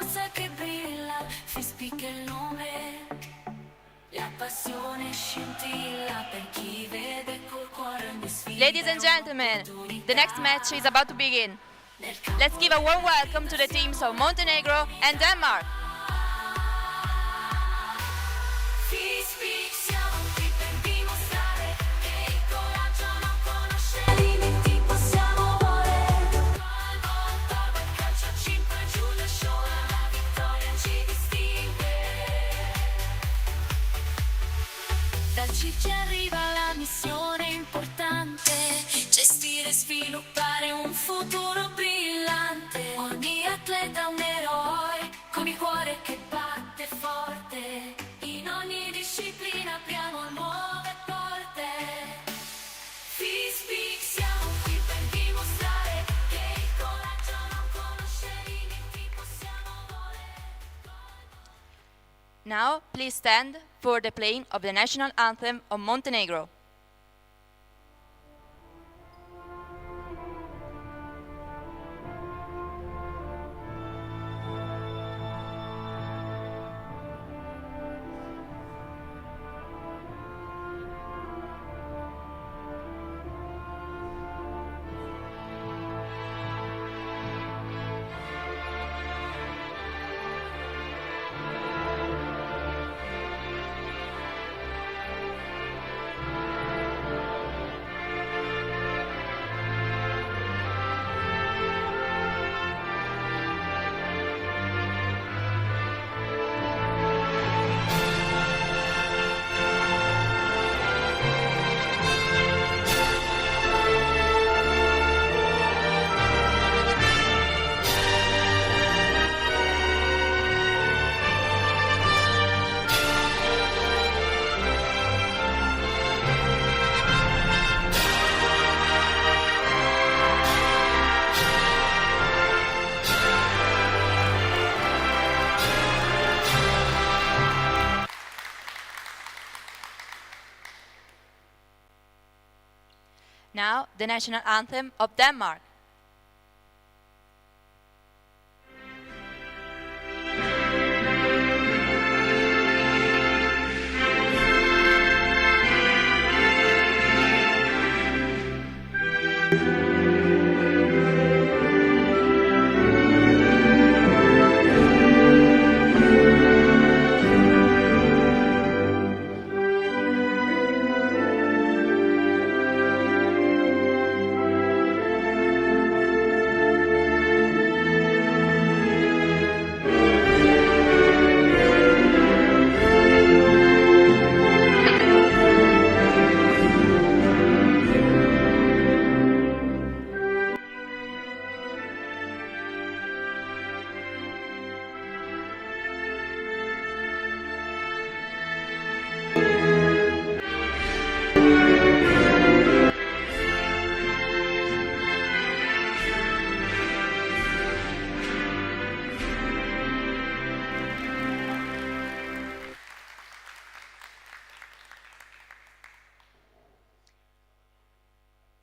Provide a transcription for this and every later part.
rossa che brilla, fi spicca il nome. La passione scintilla per chi vede col cuore ogni sfida. Ladies and gentlemen, the next match is about to begin. Let's give a warm welcome to the teams of Montenegro and Denmark. Fi spic, siamo qui per dimostrare che il coraggio non conosce limiti, possiamo volare. Goalball, il calcio a 5 giù da show, la vittoria ci distingue. Dal CC arriva la missione importante, gestire e sviluppare un futuro brillante. Ogni atleta un eroe, con il cuore che batte forte. In ogni disciplina apriamo nuove porte. Fi-speak, siamo qui per dimostrare che il coraggio non conosce limiti, possiamo volare. Now, please stand for the playing of the national anthem of Montenegro. Now, the national anthem of Denmark.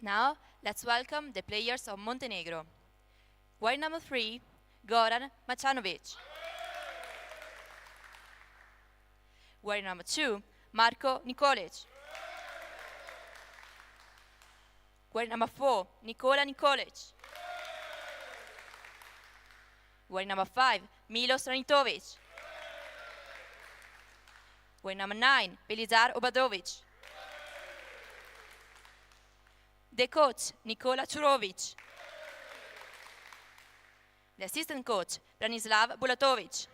Now, let's welcome the players of Montenegro. Wear number 3, Goran Macanovic. Wear number 2, Marko Nikolic. Wear number 4, Nikola Nikolic. Wear number 5, Milos Ranitovic. Wear number 9, Belizar Obadovic. The coach, Nikola Churovic. The assistant coach, Branislav Bulatovic.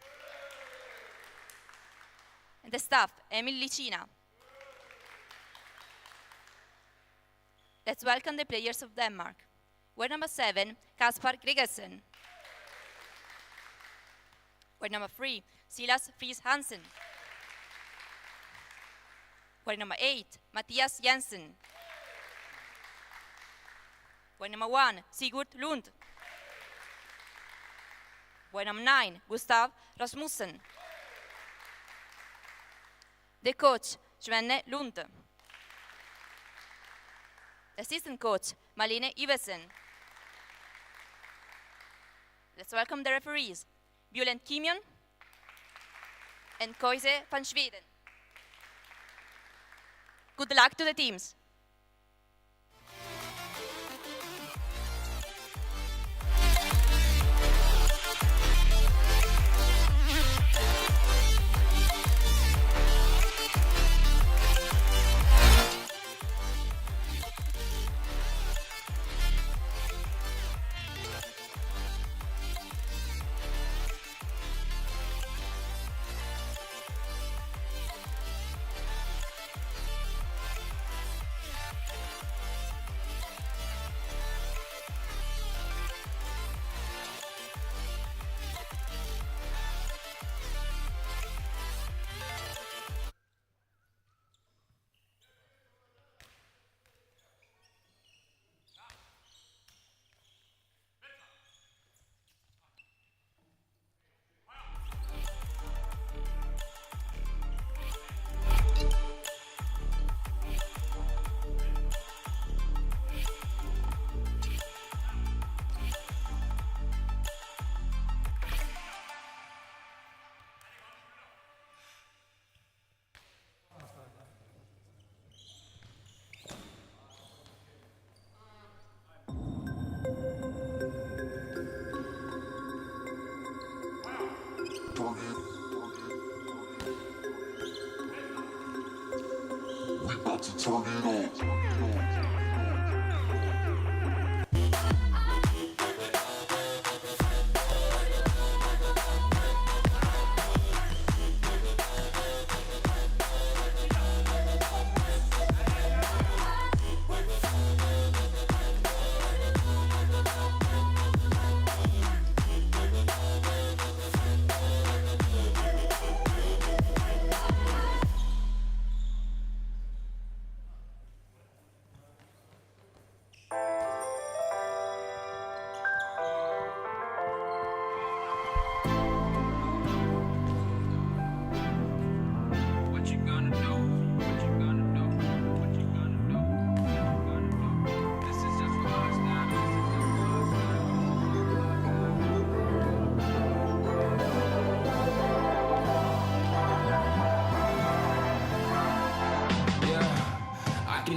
And the staff, Emil Licina. Let's welcome the players of Denmark. Wear number 7, Kaspar Gregersen. Wear number 3, Silas Friis Hansen. Wear number 8, Mathias Jensen. Wear number 1, Sigurd Lund. Wear number 9, Gustav Rasmussen. The coach, Svenne Lund. The assistant coach, Malene Iversen. Let's welcome the referees, Bjørn Kimion and Koise van Sweden. Good luck to the teams.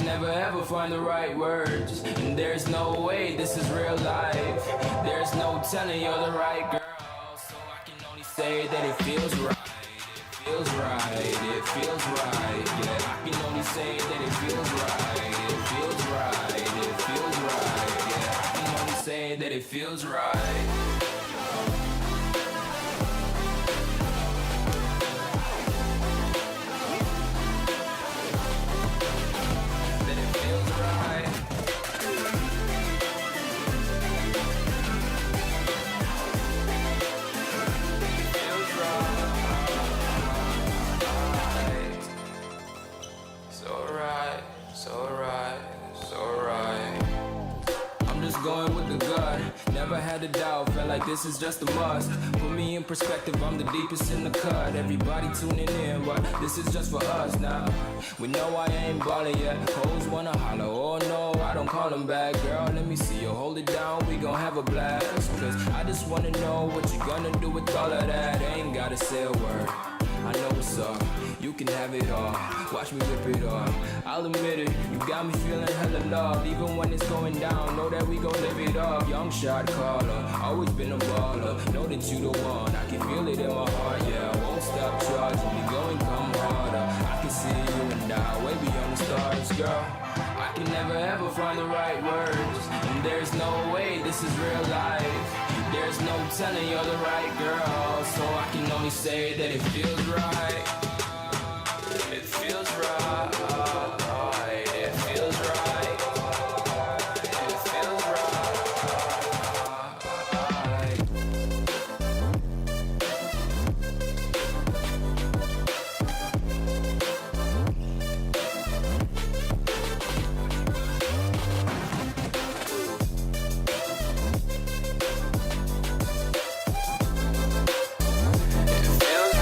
Never ever find the right words, and there's no way this is real life. There's no telling you're the right girl, so I can only say that it feels right. It feels right, it feels right. Yeah, I can only say that it feels right. It feels right, it feels right. Yeah, I can only say that it feels right. Going with the gut, never had a doubt, felt like this is just a must. Put me in perspective, I'm the deepest in the cut. Everybody tuning in, but this is just for us now. We know I ain't ballin' yet, hoes wanna holler, oh no, I don't call them back. Girl, let me see you hold it down, we gon' have a blast. Cause I just wanna know what you gonna do with all of that. Ain't gotta say a word, I know what's up, you can have it all. Watch me rip it off, I'll admit it, you got me feeling hella loved. Even when it's going down, know that we gon' live it up. Young shot caller, always been a baller. Know that you the one, I can feel it in my heart. Yeah, I won't stop charging, we going come harder. I can see you and I, way beyond the stars, girl. I can never ever find the right words, and there's no way this is real life. There's no telling you're the right girl, so I can only say that it feels right. It feels right. It feels right. It feels right. It feels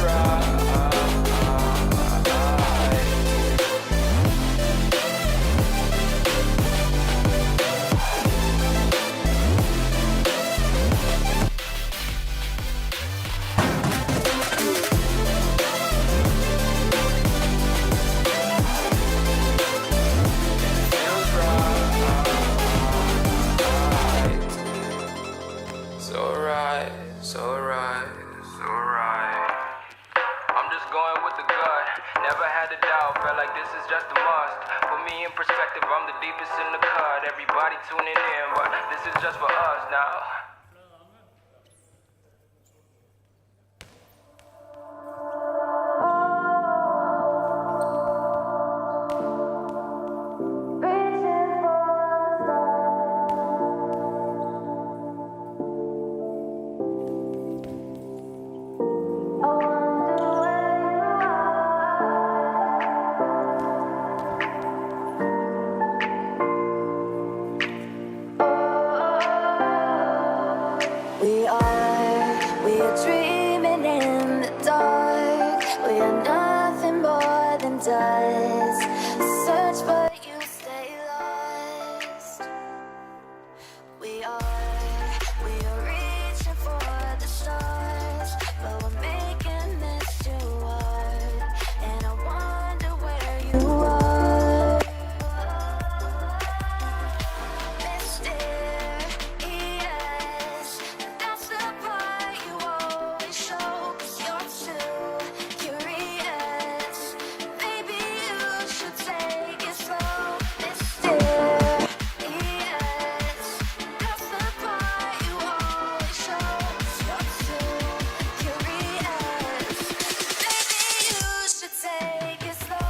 right. right, so right, so right. I'm just going with the gut. Never had a doubt, felt like this is just a must. Put me in perspective, I'm the deepest in the cut. Everybody tuning in, but this is just for us now. We are dreaming in the dark. We are nothing more than dust. Search but you stay lost. We are reaching for the stars, but we're making this too hard. And I wonder where you are. Mysterious, that's the part you always show. 'Cause you're too curious. Maybe you should take it slow. Mysterious, that's the part you always show. 'Cause you're too curious. Maybe you should take it slow.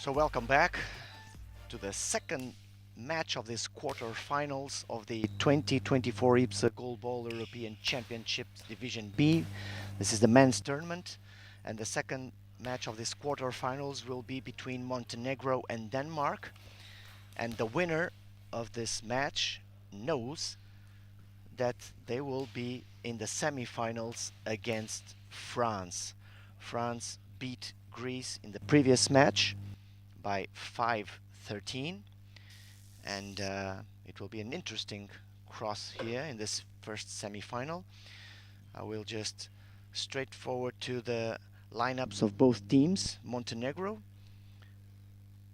So welcome back to the second match of this quarterfinals of the 2024 Ibsa Goalball European Championships Division B. This is the men's tournament, and the second match of this quarterfinals will be between Montenegro and Denmark. And the winner of this match knows that they will be in the semi-finals against France. France beat Greece in the previous match by 5-13, and it will be an interesting cross here in this first semi-final. I will just straight forward to the lineups of both teams. Montenegro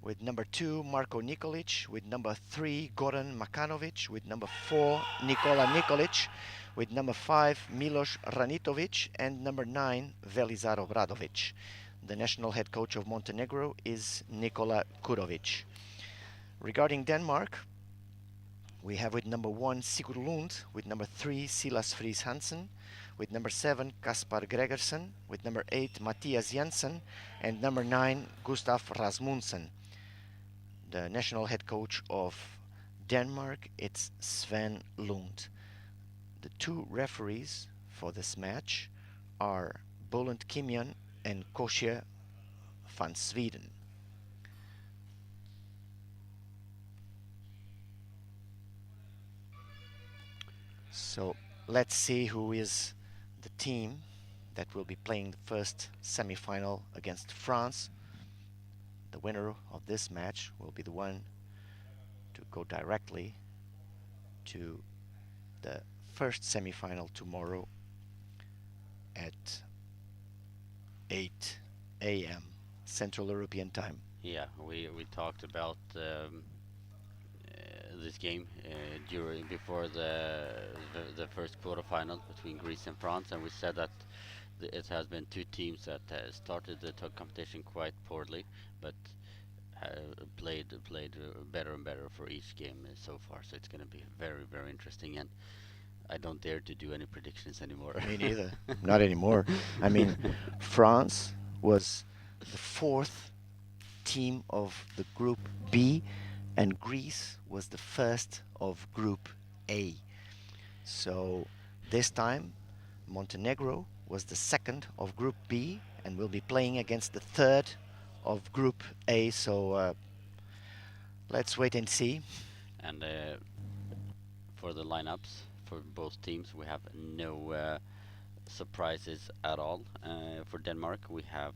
with number 2 Marko Nikolic, with number 3 Goran Makanovic, with number 4 Nikola Nikolic, with number 5 Milos Ranitovic, and number 9 Velizar Obradovic. The national head coach of Montenegro is Nikola Kurovic. Regarding Denmark, we have with number 1 Sigurd Lund, with number 3 Silas Friis Hansen, with number 7 Kaspar Gregersen, with number 8 Mathias Jensen, and number 9 Gustav Rasmussen. The national head coach of Denmark, it's Sven Lund. The two referees for this match are Bolund Kimian and Kosje van Sweden. So let's see who is the team that will be playing the first semi-final against France. The winner of this match will be the one to go directly to the first semi-final tomorrow at 8 a.m. Central European Time. Yeah, we talked about this game before the first quarterfinal between Greece and France, and we said that it has been two teams that started the competition quite poorly, but played better and better for each game so far. So it's going to be very interesting, and I don't dare to do any predictions anymore. Me neither. Not anymore. I mean, France was the fourth team of the Group B, and Greece was the first of Group A. So this time, Montenegro was the second of Group B and will be playing against the third of Group A. So let's wait and see. And for the lineups for both teams, we have no surprises at all. For Denmark, we have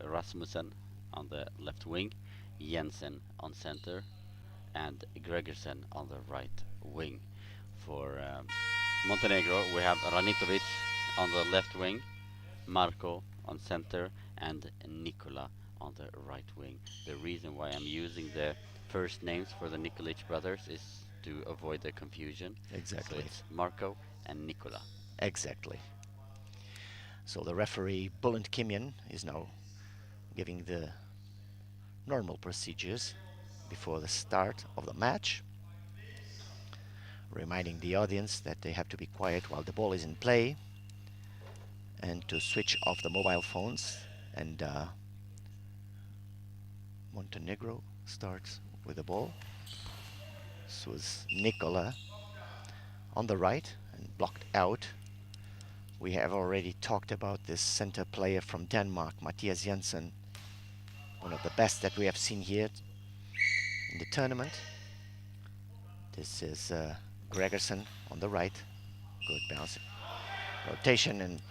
Rasmussen on the left wing, Jensen on center, and Gregersen on the right wing. For Montenegro, we have Ranitovic on the left wing, Marko on center and Nikola on the right wing. The reason why I'm using the first names for the Nikolic brothers is to avoid the confusion. Exactly. So it's Marco and Nikola. Exactly. So the referee Bulent Kimyan is now giving the normal procedures before the start of the match, reminding the audience that they have to be quiet while the ball is in play and to switch off the mobile phones. And Montenegro starts with the ball. So is Nikola on the right and blocked out. We have already talked about this center player from Denmark, Mathias Jensen, one of the best that we have seen here in the tournament. This is Gregerson on the right. Good bouncing rotation and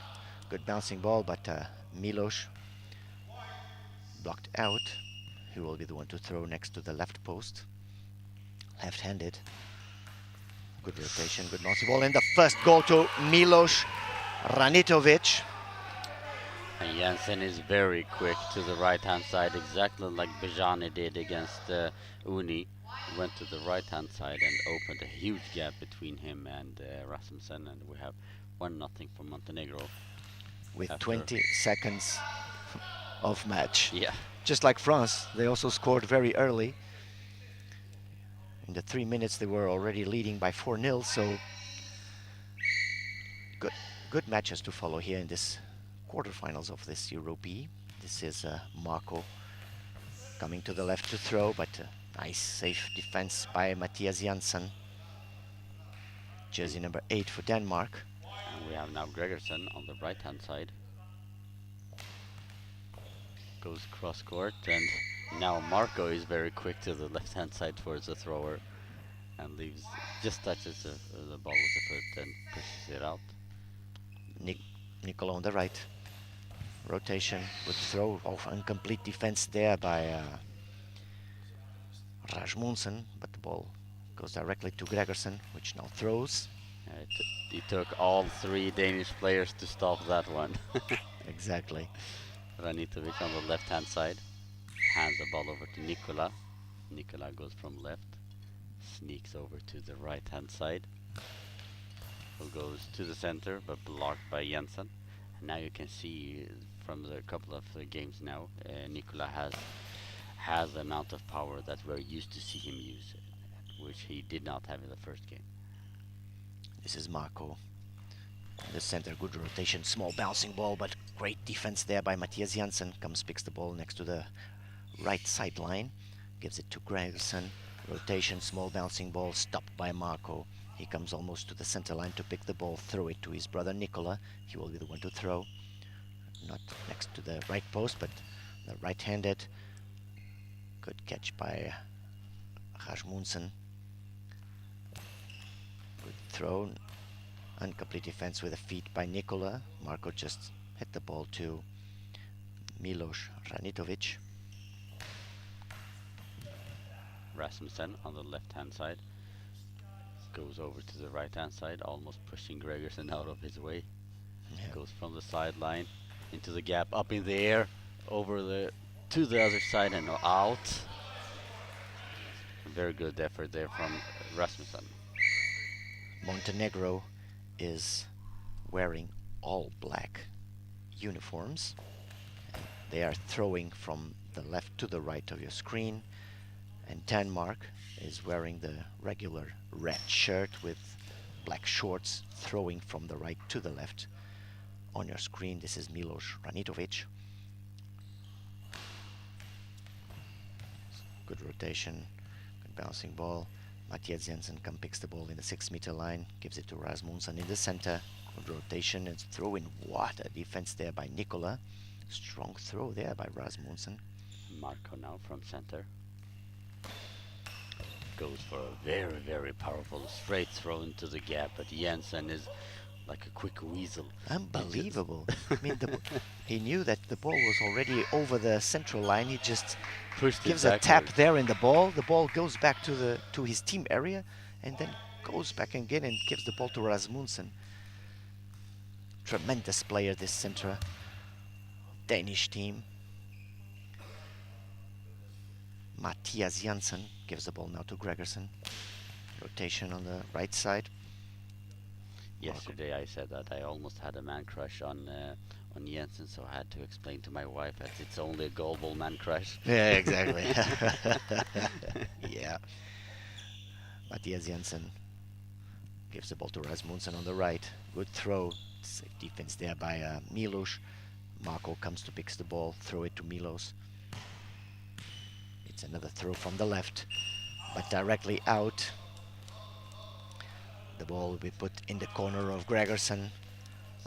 good bouncing ball, but Milos blocked out. He will be the one to throw next to the left post. Left-handed. Good rotation, good bouncing ball, and the first goal to Milos Ranitovic. And Jensen is very quick to the right-hand side, exactly like Bejani did against Uni. He went to the right-hand side and opened a huge gap between him and Rasmussen, and we have 1-0 for Montenegro. With 20 seconds of match. Yeah. Just like France, they also scored very early. In the 3 minutes, they were already leading by 4-0, so good matches to follow here in this quarterfinals of this Euro B. This is Marco coming to the left to throw, but nice safe defense by Mathias Jansen. Jersey number 8 for Denmark. And we have now Gregerson on the right-hand side. Goes cross court, and now Marco is very quick to the left-hand side towards the thrower and leaves, just touches the ball with the foot and pushes it out. Nikola on the right. Rotation, good throw of incomplete defense there by Rasmussen, but the ball goes directly to Gregerson, which now throws. It took all 3 Danish players to stop that one. Exactly. Ranitovic on the left-hand side hands the ball over to Nikola. Nikola goes from left, sneaks over to the right-hand side, who goes to the center but blocked by Jensen. And now you can see from the couple of games now, Nikola has the amount of power that we're used to see him use, which he did not have in the first game. This is Marco. In the center, good rotation, small bouncing ball, but great defense there by Mathias Jansen. Comes, picks the ball next to the right sideline, gives it to Gregerson. Rotation, small bouncing ball, stopped by Marco. He comes almost to the center line to pick the ball, throw it to his brother Nikola. He will be the one to throw. Not next to the right post, but the right-handed. Good catch by Rasmussen. Good throw. Incomplete defense with a feet by Nikola. Marco just hit the ball to Milos Ranitovic. Rasmussen on the left-hand side goes over to the right-hand side, almost pushing Gregerson out of his way. Yeah. Goes from the sideline into the gap, up in the air, over to the other side and out. Very good effort there from Rasmussen. Montenegro is wearing all black uniforms. They are throwing from the left to the right of your screen, and Denmark is wearing the regular red shirt with black shorts, throwing from the right to the left on your screen. This is Milos Ranitovic. Good rotation, good bouncing ball. Mathias Jensen picks the ball in the 6-meter line, gives it to Rasmussen in the center. Good rotation and throw in. What a defense there by Nikola. Strong throw there by Rasmussen. Marco now from center. Goes for a very, very powerful straight throw into the gap, but Jensen is like a quick weasel. Unbelievable. I mean, he knew that the ball was already over the central line. He just gives a tap there in the ball. The ball goes back to his team area and then goes back again and gives the ball to Rasmussen. Tremendous player, this center Danish team. Mathias Jansen gives the ball now to Gregerson. Rotation on the right side. Yesterday I said that I almost had a man crush on Jensen, so I had to explain to my wife that it's only a Goalball man crush. Yeah, exactly. Yeah. Mathias Jansen gives the ball to Rasmussen on the right. Good throw. Safe defense there by Milos. Marco comes to pick the ball, throw it to Milos. It's another throw from the left, but directly out. The ball will be put in the corner of Gregerson.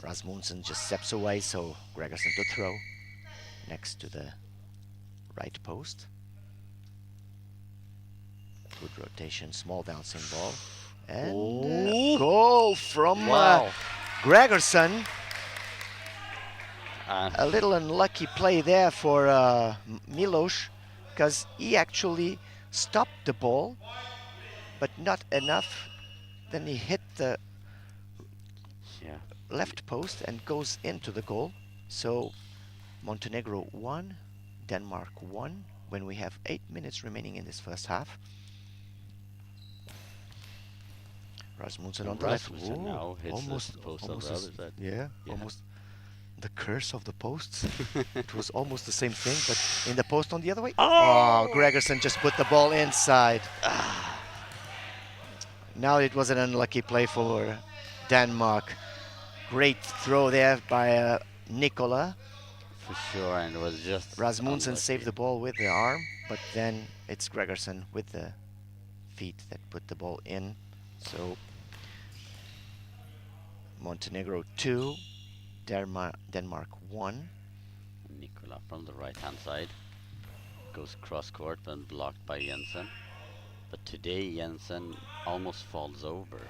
Rasmussen just steps away, so Gregerson to throw next to the right post. Good rotation, small bouncing ball. And goal from Gregerson. A little unlucky play there for Milos, because he actually stopped the ball, but not enough. Then he hit the left post and goes into the goal. So Montenegro 1, Denmark 1, when we have 8 minutes remaining in this first half. Rasmussen on the left. Now hits almost, the post on almost the other side. yeah, almost the curse of the posts. It was almost the same thing, but in the post on the other way. Oh, Gregerson just put the ball inside. Now it was an unlucky play for Denmark. Great throw there by Nicola. For sure, and it was just Rasmussen unlucky. saved the ball with the arm, but then it's Gregerson with the feet that put the ball in. So Montenegro 2, Denmark 1. Nicola from the right hand side goes cross court and blocked by Jensen. But today Jensen almost falls over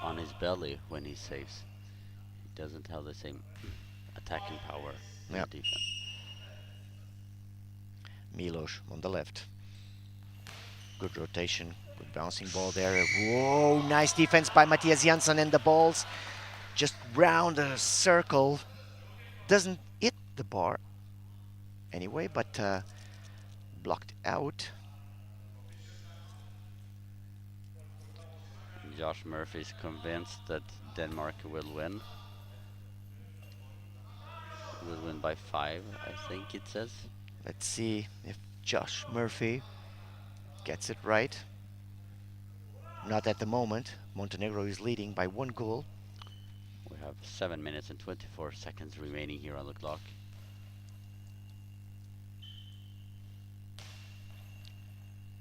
on his belly when he saves. He doesn't have the same attacking power in the defense. Milos on the left. Good rotation, good bouncing ball there. Whoa, nice defense by Mathias Jansen, and the ball's just round a circle. Doesn't hit the bar anyway, but blocked out. Josh Murphy is convinced that Denmark will win. Will win by 5, I think it says. Let's see if Josh Murphy gets it right. Not at the moment. Montenegro is leading by 1 goal. We have 7 minutes and 24 seconds remaining here on the clock.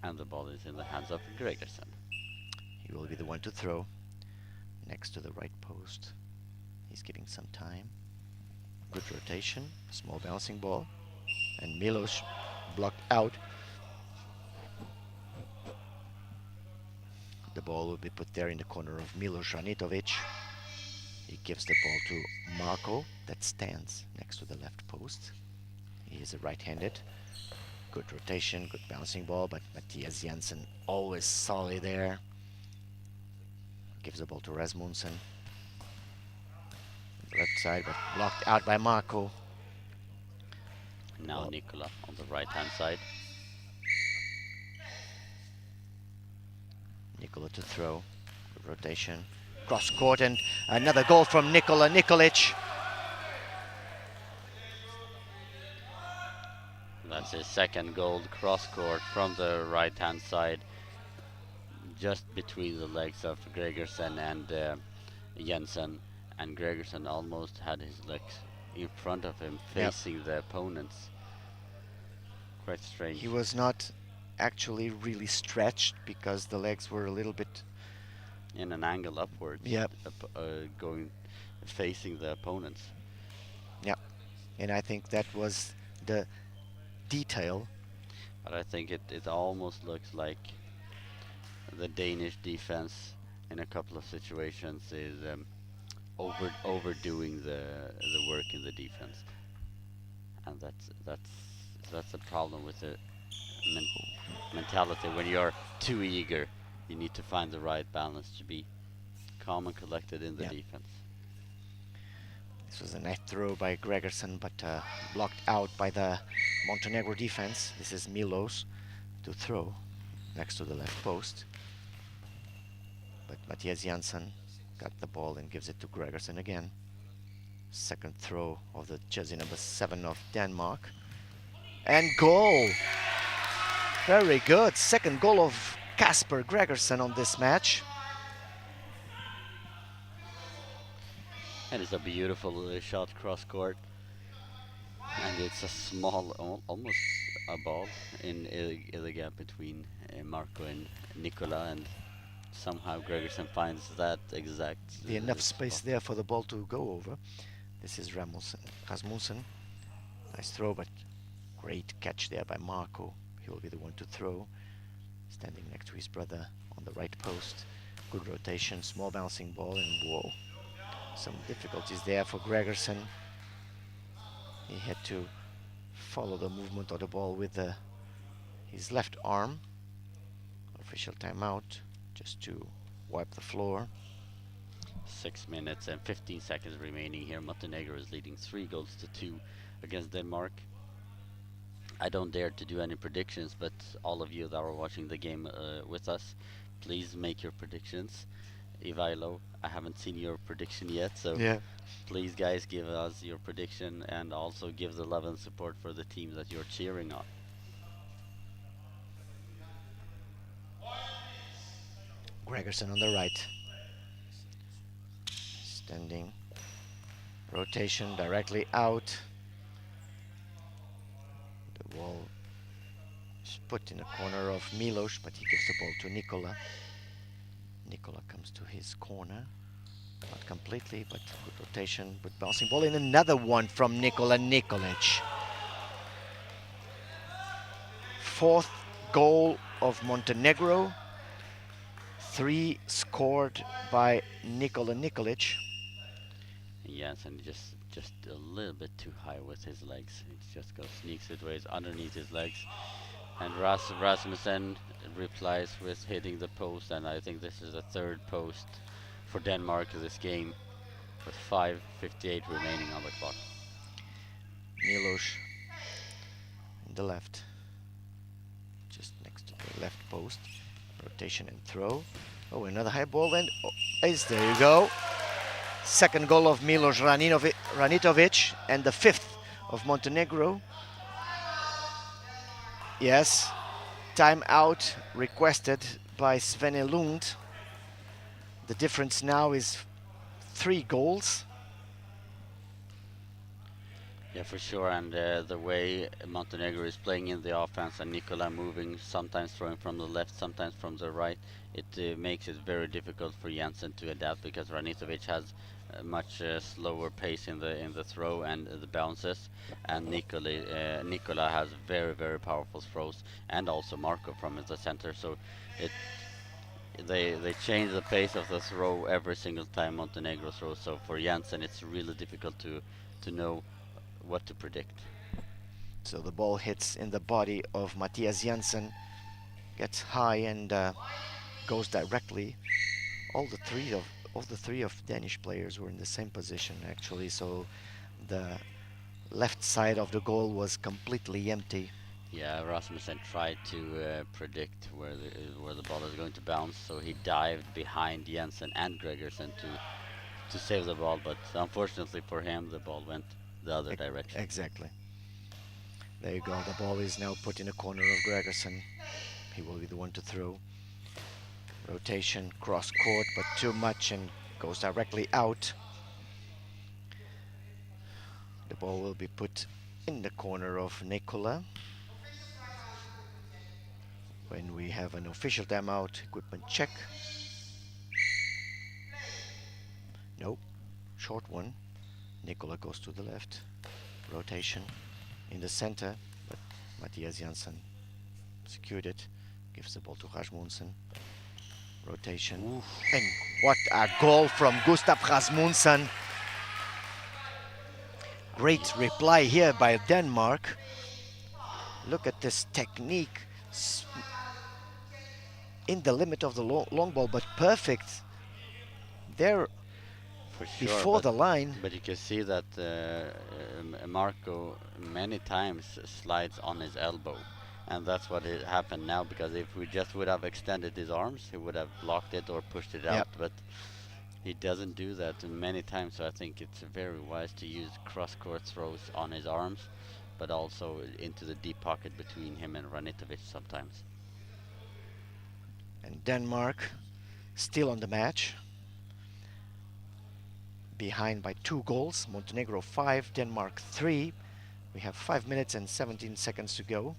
And the ball is in the hands of Gregerson. He will be the one to throw next to the right post. He's giving some time. Good rotation, small bouncing ball, and Milos blocked out. The ball will be put there in the corner of Milos Ranitovic. He gives the ball to Marco, that stands next to the left post. He is a right-handed. Good rotation, good bouncing ball, but Mathias Jansen always solid there. Gives the ball to Rasmussen. Left side, but blocked out by Marco. Now Nicola on the right hand side. Nicola to throw. Good rotation. Cross court, and another goal from Nikola Nikolic. That's his second goal, cross court from the right hand side, just between the legs of Gregerson and Jensen. And Gregerson almost had his legs in front of him, facing the opponents. Quite strange. He was not actually really stretched because the legs were a little bit in an angle upwards. Yep. Going facing the opponents. Yeah, and I think that was the detail. But I think it almost looks like the Danish defense in a couple of situations is overdoing the work in the defense, and that's a problem with the mentality. When you're too eager, you need to find the right balance to be calm and collected in the defense. This was a nice throw by Gregerson, but blocked out by the Montenegro defense. This is Milos to throw next to the left post. But Matthias Janssen got the ball and gives it to Gregerson again. Second throw of the jersey number 7 of Denmark. And goal! Very good. Second goal of Kasper Gregerson on this match. And it's a beautiful shot cross court. And it's a small, almost a ball in the gap between Marco and Nicola, and somehow Gregerson finds that exact Enough space spot. there for the ball to go over. This is Rasmussen. Nice throw, but great catch there by Marco. He will be the one to throw. Standing next to his brother on the right post. Good rotation, small bouncing ball, and whoa. Some difficulties there for Gregerson. He had to follow the movement of the ball with his left arm. Official timeout just to wipe the floor. 6 minutes and 15 seconds remaining here. Montenegro is leading 3-2 against Denmark. I don't dare to do any predictions, but all of you that are watching the game with us, please make your predictions. Ivailo, I haven't seen your prediction yet, so Yeah. please guys give us your prediction and also give the love and support for the team that you're cheering on. Gregerson on the right. Standing. Rotation directly out. The ball is put in the corner of Milos, but he gives the ball to Nikola. Nikola comes to his corner. Not completely, but good rotation, good bouncing ball. And another one from Nikola Nikolic. Fourth goal of Montenegro. 3 scored by Nikola Nikolic. Yes, and just a little bit too high with his legs. It just goes sneaks it ways underneath his legs. And Rasmussen replies with hitting the post, and I think this is the third post for Denmark in this game, with 5:58 remaining on the clock. Milos in the left, just next to the left post. Rotation and throw. Oh, another high ball, and there you go. Second goal of Milos Ranitovic, and the 5th of Montenegro. Yes, timeout requested by Svene Lund. The difference now is 3 goals. Yeah, for sure, and the way Montenegro is playing in the offense and Nikola moving, sometimes throwing from the left, sometimes from the right, it makes it very difficult for Janssen to adapt, because Ranitovic has a much slower pace in the throw and the bounces, and Nikola has very powerful throws, and also Marco from the center. So they change the pace of the throw every single time Montenegro throws. So for Janssen, it's really difficult to know what to predict. So the ball hits in the body of Matthias Janssen, gets high and goes directly. All the three of Danish players were in the same position actually, so the left side of the goal was completely empty. Yeah, Rasmussen tried to predict where the ball is going to bounce, so he dived behind Jensen and Gregerson to save the ball, but unfortunately for him, the ball went the other direction. Exactly. There you go. The ball is now put in the corner of Gregerson. He will be the one to throw. Rotation, cross court, but too much and goes directly out. The ball will be put in the corner of Nikola. When we have an official timeout, equipment check. Nope, short one. Nikola goes to the left. Rotation in the center, but Matthias Janssen secured it. Gives the ball to Rasmussen. Rotation. Oof. And what a goal from Gustav Rasmussen. Great reply here by Denmark. Look at this technique. In the limit of the long ball, but perfect. There For sure, before the line. but you can see that Marco many times slides on his elbow, and that's what it happened now. Because if we just would have extended his arms, he would have blocked it or pushed it out. Yep. But he doesn't do that many times, so I think it's very wise to use cross-court throws on his arms, but also into the deep pocket between him and Ranitovic sometimes. And Denmark still on the match. Behind by 2 goals. Montenegro 5, Denmark 3. We have 5 minutes and 17 seconds to go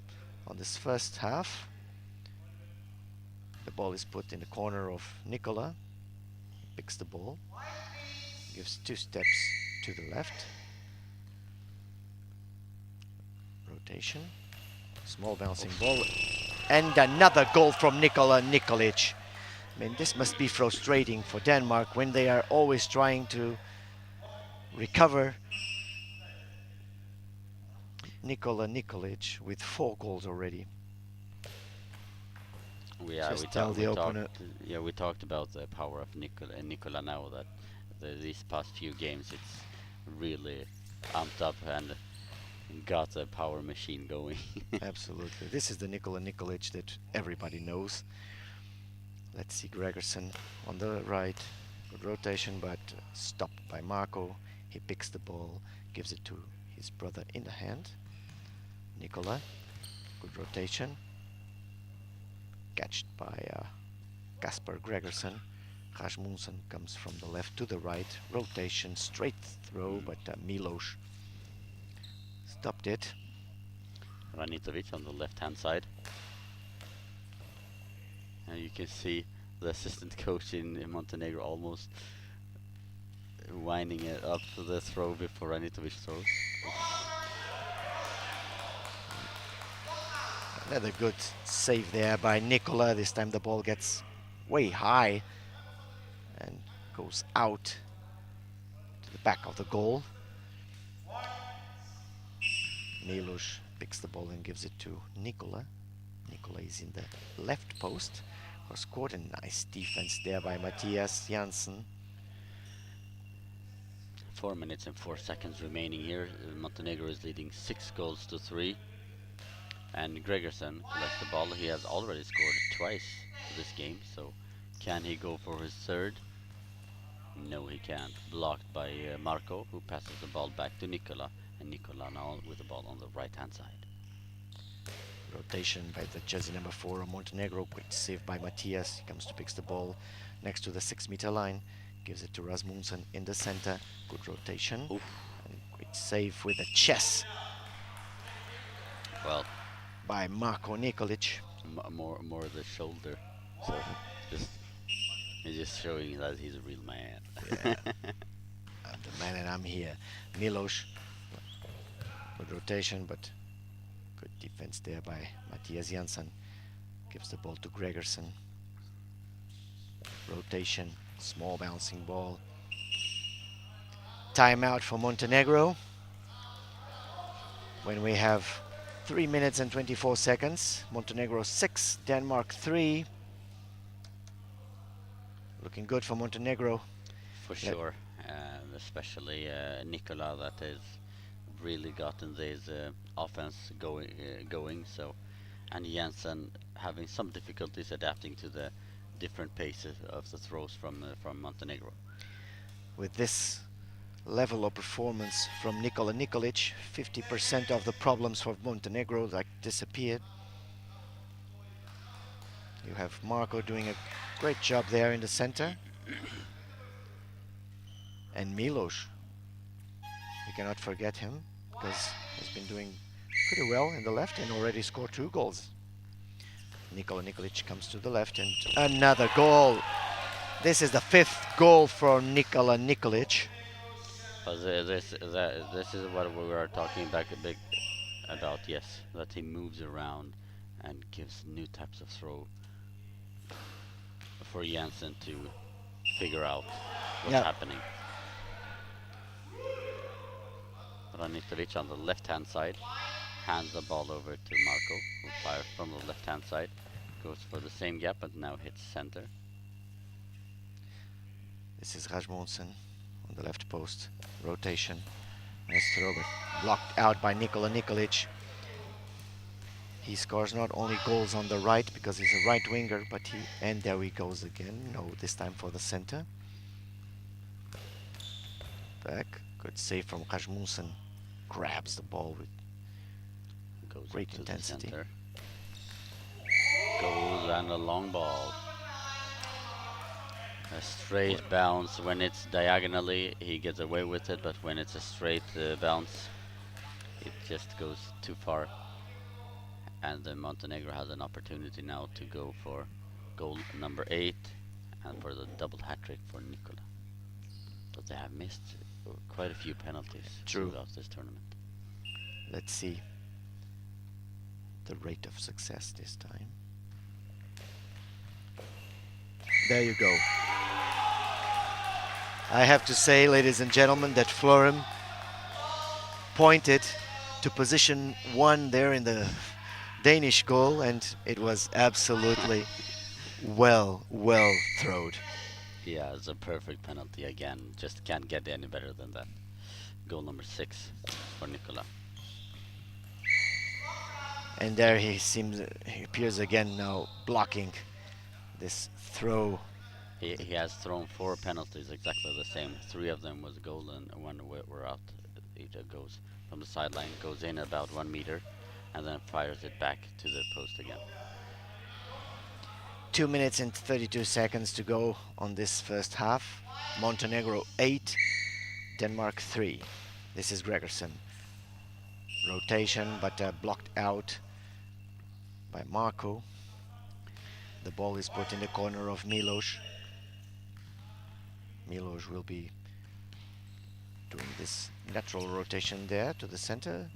on this first half. The ball is put in the corner of Nikola. Picks the ball. Gives 2 steps to the left. Rotation. Small bouncing ball. And another goal from Nikola Nikolic. I mean, this must be frustrating for Denmark when they are always trying to recover. Nikola Nikolic with 4 goals already. We talked about the power of Nikola now that these past few games it's really amped up and got the power machine going. Absolutely. This is the Nikola Nikolic that everybody knows. Let's see Gregerson on the right. Good rotation, but stopped by Marco. He picks the ball, gives it to his brother in the hand. Nikola, good rotation. Catched by Kasper Gregerson. Rasmussen comes from the left to the right. Rotation, straight throw, but Milos stopped it. Ranitovic on the left-hand side. And you can see the assistant coach in Montenegro almost winding it up to the throw before Ranitovic throws. Another good save there by Nikola. This time the ball gets way high and goes out to the back of the goal. Milos picks the ball and gives it to Nikola. Nikola is in the left post. Was scored a nice defense there by Matthias Janssen. 4 minutes and 4 seconds remaining here. Montenegro is leading 6 goals to 3. And Gregerson collects the ball. He has already scored twice this game, so can he go for his third? No, he can't. Blocked by Marco, who passes the ball back to Nikola, and Nikola now with the ball on the right-hand side. Rotation by the jersey number 4 of Montenegro. Quick save by Matthias. He comes to picks the ball next to the 6-meter line. Gives it to Rasmussen in the center. Good rotation. Oof. And quick save with a chest Well, by Marko Nikolic. more the shoulder. So he's just showing that he's a real man. Yeah. I'm the man and I'm here. Milos. Good rotation, but good defense there by Matthias Janssen. Gives the ball to Gregerson. Rotation, small bouncing ball. Timeout for Montenegro. When we have 3 minutes and 24 seconds. Montenegro 6, Denmark 3. Looking good for Montenegro. For sure, and especially Nikola that has really gotten this offense going. So, and Jensen having some difficulties adapting to the different paces of the throws from Montenegro. With this level of performance from Nikola Nikolic, 50% of the problems for Montenegro like disappeared. You have Marco doing a great job there in the center. And Milos, you cannot forget him because he's been doing pretty well in the left and already scored 2 goals. Nikola Nikolic comes to the left and another goal. This is the 5th goal for Nikola Nikolic. This is what we were talking back a bit about. Yes, that he moves around and gives new types of throw for Janssen to figure out what's happening. Ranitovic on the left-hand side hands the ball over to Marco, who fires from the left-hand side, goes for the same gap, but now hits center. This is Rasmussen on the left post. Rotation. Nice throw, but blocked out by Nikola Nikolic. He scores not only goals on the right because he's a right winger, but and there he goes again. No, this time for the center. Back. Good save from Rasmussen. Grabs the ball with Goes great to intensity. the center. Goes and a long ball. A straight bounce. When it's diagonally, he gets away with it, but when it's a straight bounce, it just goes too far. And then Montenegro has an opportunity now to go for goal number 8 and for the double hat trick for Nikola. But they have missed quite a few penalties throughout this tournament. Let's see the rate of success this time. There you go. I have to say, ladies and gentlemen, that Florim pointed to position 1 there in the Danish goal, and it was absolutely well thrown. Yeah, it's a perfect penalty again. Just can't get any better than that. Goal number 6 for Nikola. And there he appears again now blocking this throw. He has thrown 4 penalties, exactly the same. 3 of them was goal and 1 were out. It goes from the sideline, goes in about 1 meter, and then fires it back to the post again. 2 minutes and 32 seconds to go on this first half. Montenegro 8, Denmark 3. This is Gregerson. Rotation, but blocked out by Marco. The ball is put in the corner of Milos. Milos will be doing this natural rotation there to the center.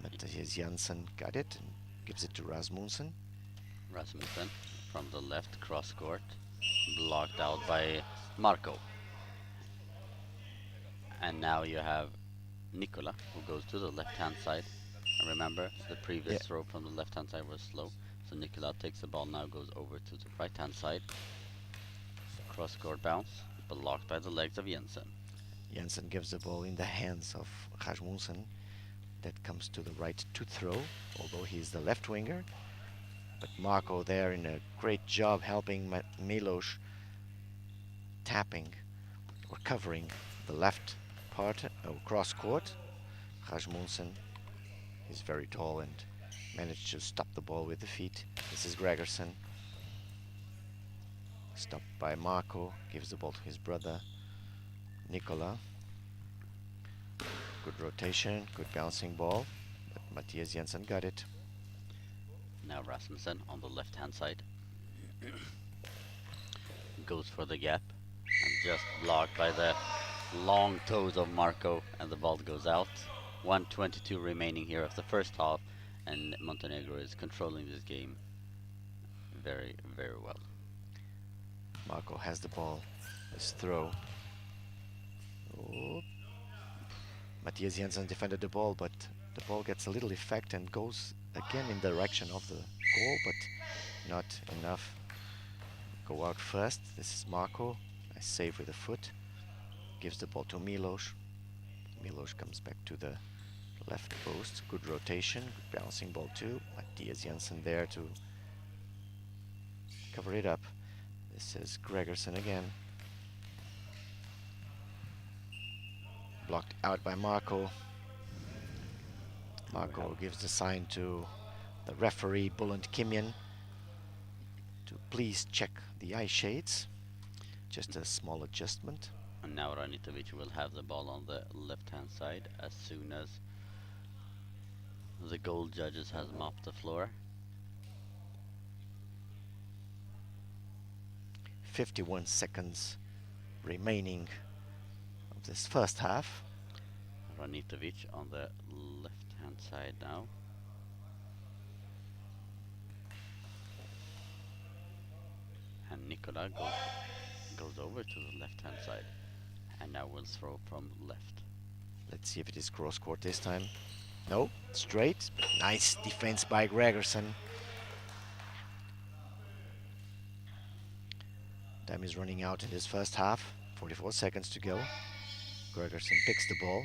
Mattias Janssen got it and gives it to Rasmussen. Rasmussen from the left cross court, blocked out by Marco. And now you have Nikola, who goes to the left-hand side. And remember, the previous throw from the left-hand side was slow. So Nikola takes the ball now, goes over to the right-hand side. Cross court bounce, blocked by the legs of Jensen. Jensen gives the ball in the hands of Rasmussen. That comes to the right to throw, although he's the left winger. But Marco there in a great job helping Milos tapping or covering the left part cross court. Rasmussen is very tall and managed to stop the ball with the feet. This is Gregerson. Stopped by Marco, gives the ball to his brother Nikola. Good rotation, good bouncing ball, but Mattias Jensen got it. Now Rasmussen on the left-hand side. Goes for the gap and just blocked by the long toes of Marco, and the ball goes out. 1:22 remaining here of the first half, and Montenegro is controlling this game very well. Marco has the ball. His throw. Oh. Mattias Jensen defended the ball, but the ball gets a little effect and goes again in the direction of the goal, but not enough. Go out first. This is Marco. Nice save with the foot. Gives the ball to Milos. Milos comes back to the left post. Good rotation. Good bouncing ball too. Mattias Jensen there to cover it up. This is Gregerson again. Blocked out by Marco. Marco gives the sign to the referee Bulent Kimyan to please check the eye shades. Just a small adjustment. And now Ranitovic will have the ball on the left-hand side as soon as the goal judges has mopped the floor. 51 seconds remaining of this first half. Ranitovic on the left-hand side now. And Nikola goes over to the left-hand side and now will throw from left. Let's see if it is cross court this time. No, straight. But nice defense by Gregerson. Time is running out in this first half. 44 seconds to go. Gregerson picks the ball.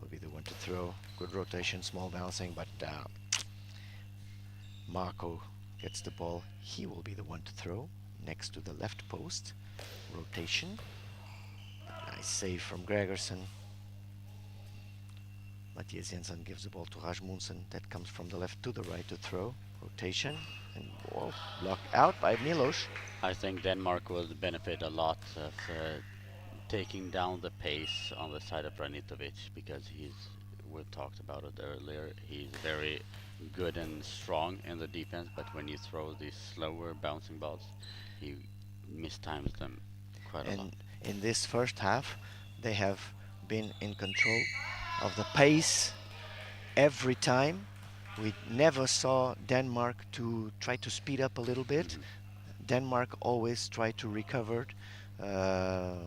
Will be the one to throw. Good rotation, small bouncing, but Marco gets the ball. He will be the one to throw next to the left post. Rotation. Nice save from Gregerson. Matthias Jensen gives the ball to Rasmussen. That comes from the left to the right to throw. Rotation. And ball blocked out by Milos. I think Denmark will benefit a lot of taking down the pace on the side of Branitovic, because we've talked about it earlier, he's very good and strong in the defense, but when you throw these slower bouncing balls, he mistimes them quite a lot. And in this first half, they have been in control of the pace every time. We never saw Denmark to try to speed up a little bit. Denmark always tried to recover, so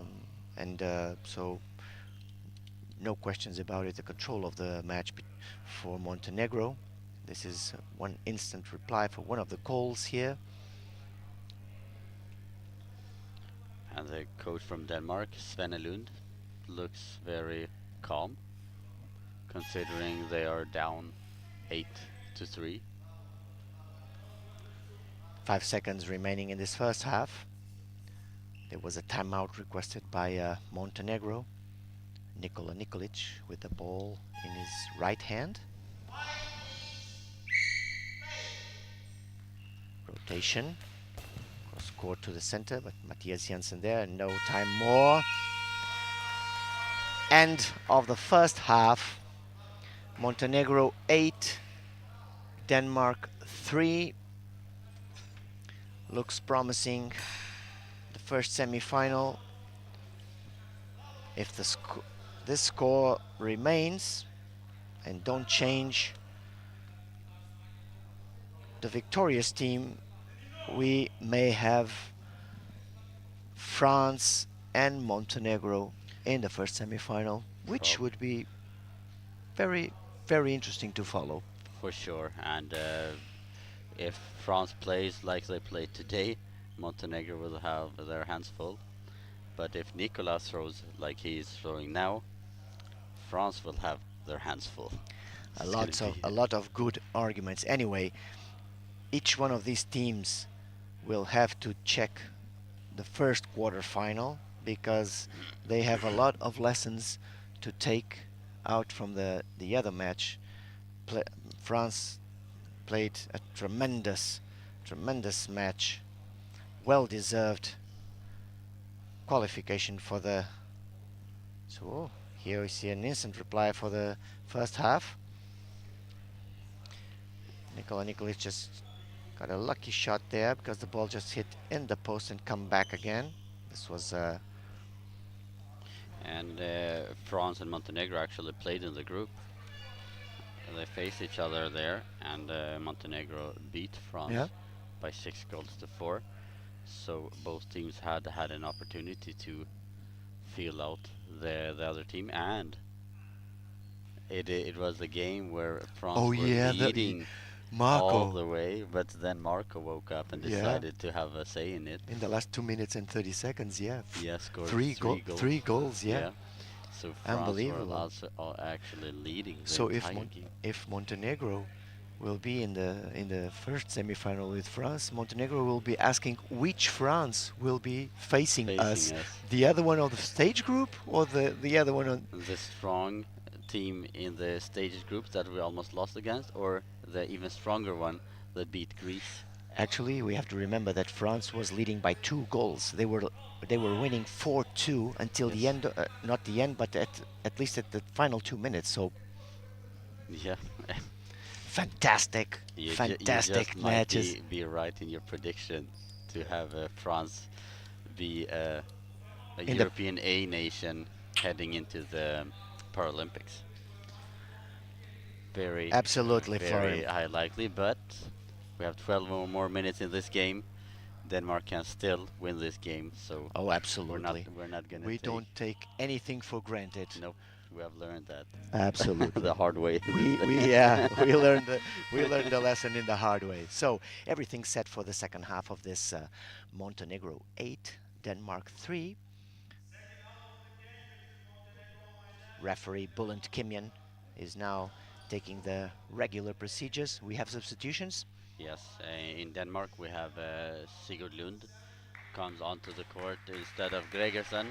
no questions about it. The control of the match for Montenegro. This is one instant reply for one of the goals here. And the coach from Denmark, Svenne Lund, looks very calm, considering they are down 8-3. 5 seconds remaining in this first half. There was a timeout requested by Montenegro. Nikola Nikolic with the ball in his right hand. Rotation. Cross court to the center, but Matthias Jensen there, no time more. End of the first half. Montenegro 8, Denmark 3. Looks promising. The first semi-final. If this score remains and don't change, the victorious team, we may have France and Montenegro in the first semi-final, which would be very, very interesting to follow. For sure, and if France plays like they played today, Montenegro will have their hands full. But if Nicolas throws like he is throwing now, France will have their hands full. A lot of good arguments. Anyway, each one of these teams will have to check the first quarter-final, because they have a lot of lessons to take out from the other match. France played a tremendous match, well-deserved qualification for the. So here we see an instant reply for the first half. Nikola Nikolic just got a lucky shot there, because the ball just hit in the post and come back again. This was and France and Montenegro actually played in the group. They faced each other there, and Montenegro beat France by 6-4. So both teams had an opportunity to feel out the other team, and it was a game where France were leading all the way, but then Marco woke up and decided to have a say in it. In the last 2 minutes and 30 seconds, scored three goals, So France unbelievable. were also actually leading the so entire game. if Montenegro will be in the first semi-final with France, Montenegro will be asking which France will be facing us. The other one of the stage group, or the other one on the strong team in the stages group that we almost lost against, or the even stronger one that beat Greece? Actually, we have to remember that France was leading by 2 goals. They were winning 4-2 until the end, not the end, but at least at the final 2 minutes. So fantastic you matches. Might be right in your prediction to have France be a European A nation heading into the Paralympics. Very high likely, but we have 12 more minutes in this game. Denmark can still win this game, so absolutely. We're not gonna. We don't take anything for granted. Nope, we have learned that. Absolutely. The hard way. we learned the lesson in the hard way. So everything's set for the second half of this Montenegro 8, Denmark 3. Referee Bulent Kimyan is now taking the regular procedures. We have substitutions. Yes, in Denmark we have Sigurd Lund comes onto the court instead of Gregersen,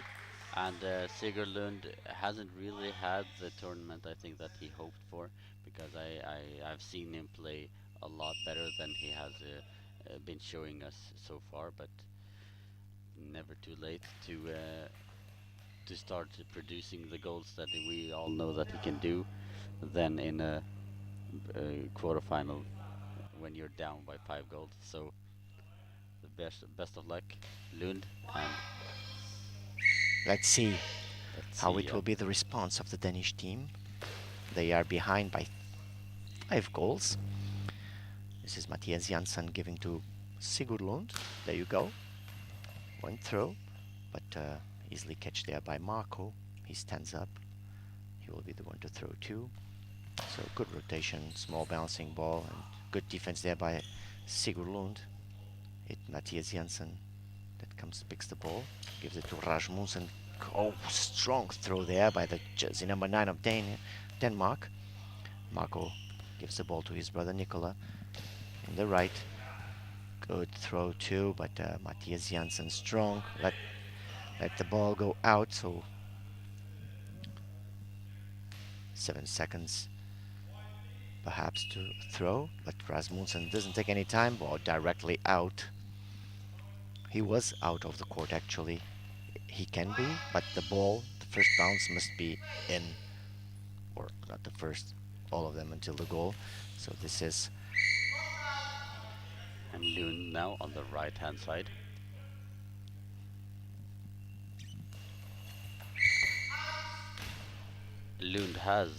and Sigurd Lund hasn't really had the tournament I think that he hoped for, because I've seen him play a lot better than he has been showing us so far, but never too late to start producing the goals that we all know that he can do than in a quarterfinal when you're down by 5 goals. So the best of luck, Lund, and Let's see let's how see. it will be the response of the Danish team. They are behind by 5 goals. This is Mathias Janssen giving to Sigurd Lund. There you go. One throw, but easily catch there by Marco. He stands up. He will be the one to throw too. So good rotation, small bouncing ball, and good defense there by Sigurd Lund. It Mathias Janssen that comes, picks the ball, gives it to Rasmussen. Oh, strong throw there by the jersey number 9 of Denmark. Marco gives the ball to his brother Nicola in the right. Good throw too, but Mathias Janssen strong. Let the ball go out. So 7 seconds perhaps to throw, but Rasmussen doesn't take any time. Ball directly out. He was out of the court actually. He can be, but the ball, the first bounce must be in, or not the first, all of them until the goal. So this is And Lund now on the right hand side. Lund has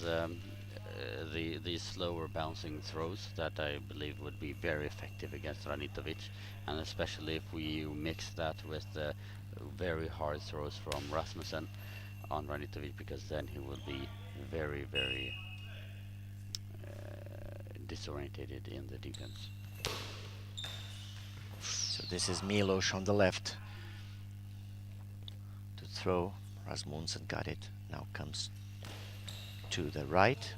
the slower bouncing throws that I believe would be very effective against Ranitovic, and especially if we mix that with the very hard throws from Rasmussen on Ranitovic, because then he will be very, very disorientated in the defense. So this is Milos on the left to throw. Rasmussen got it. Now comes to the right,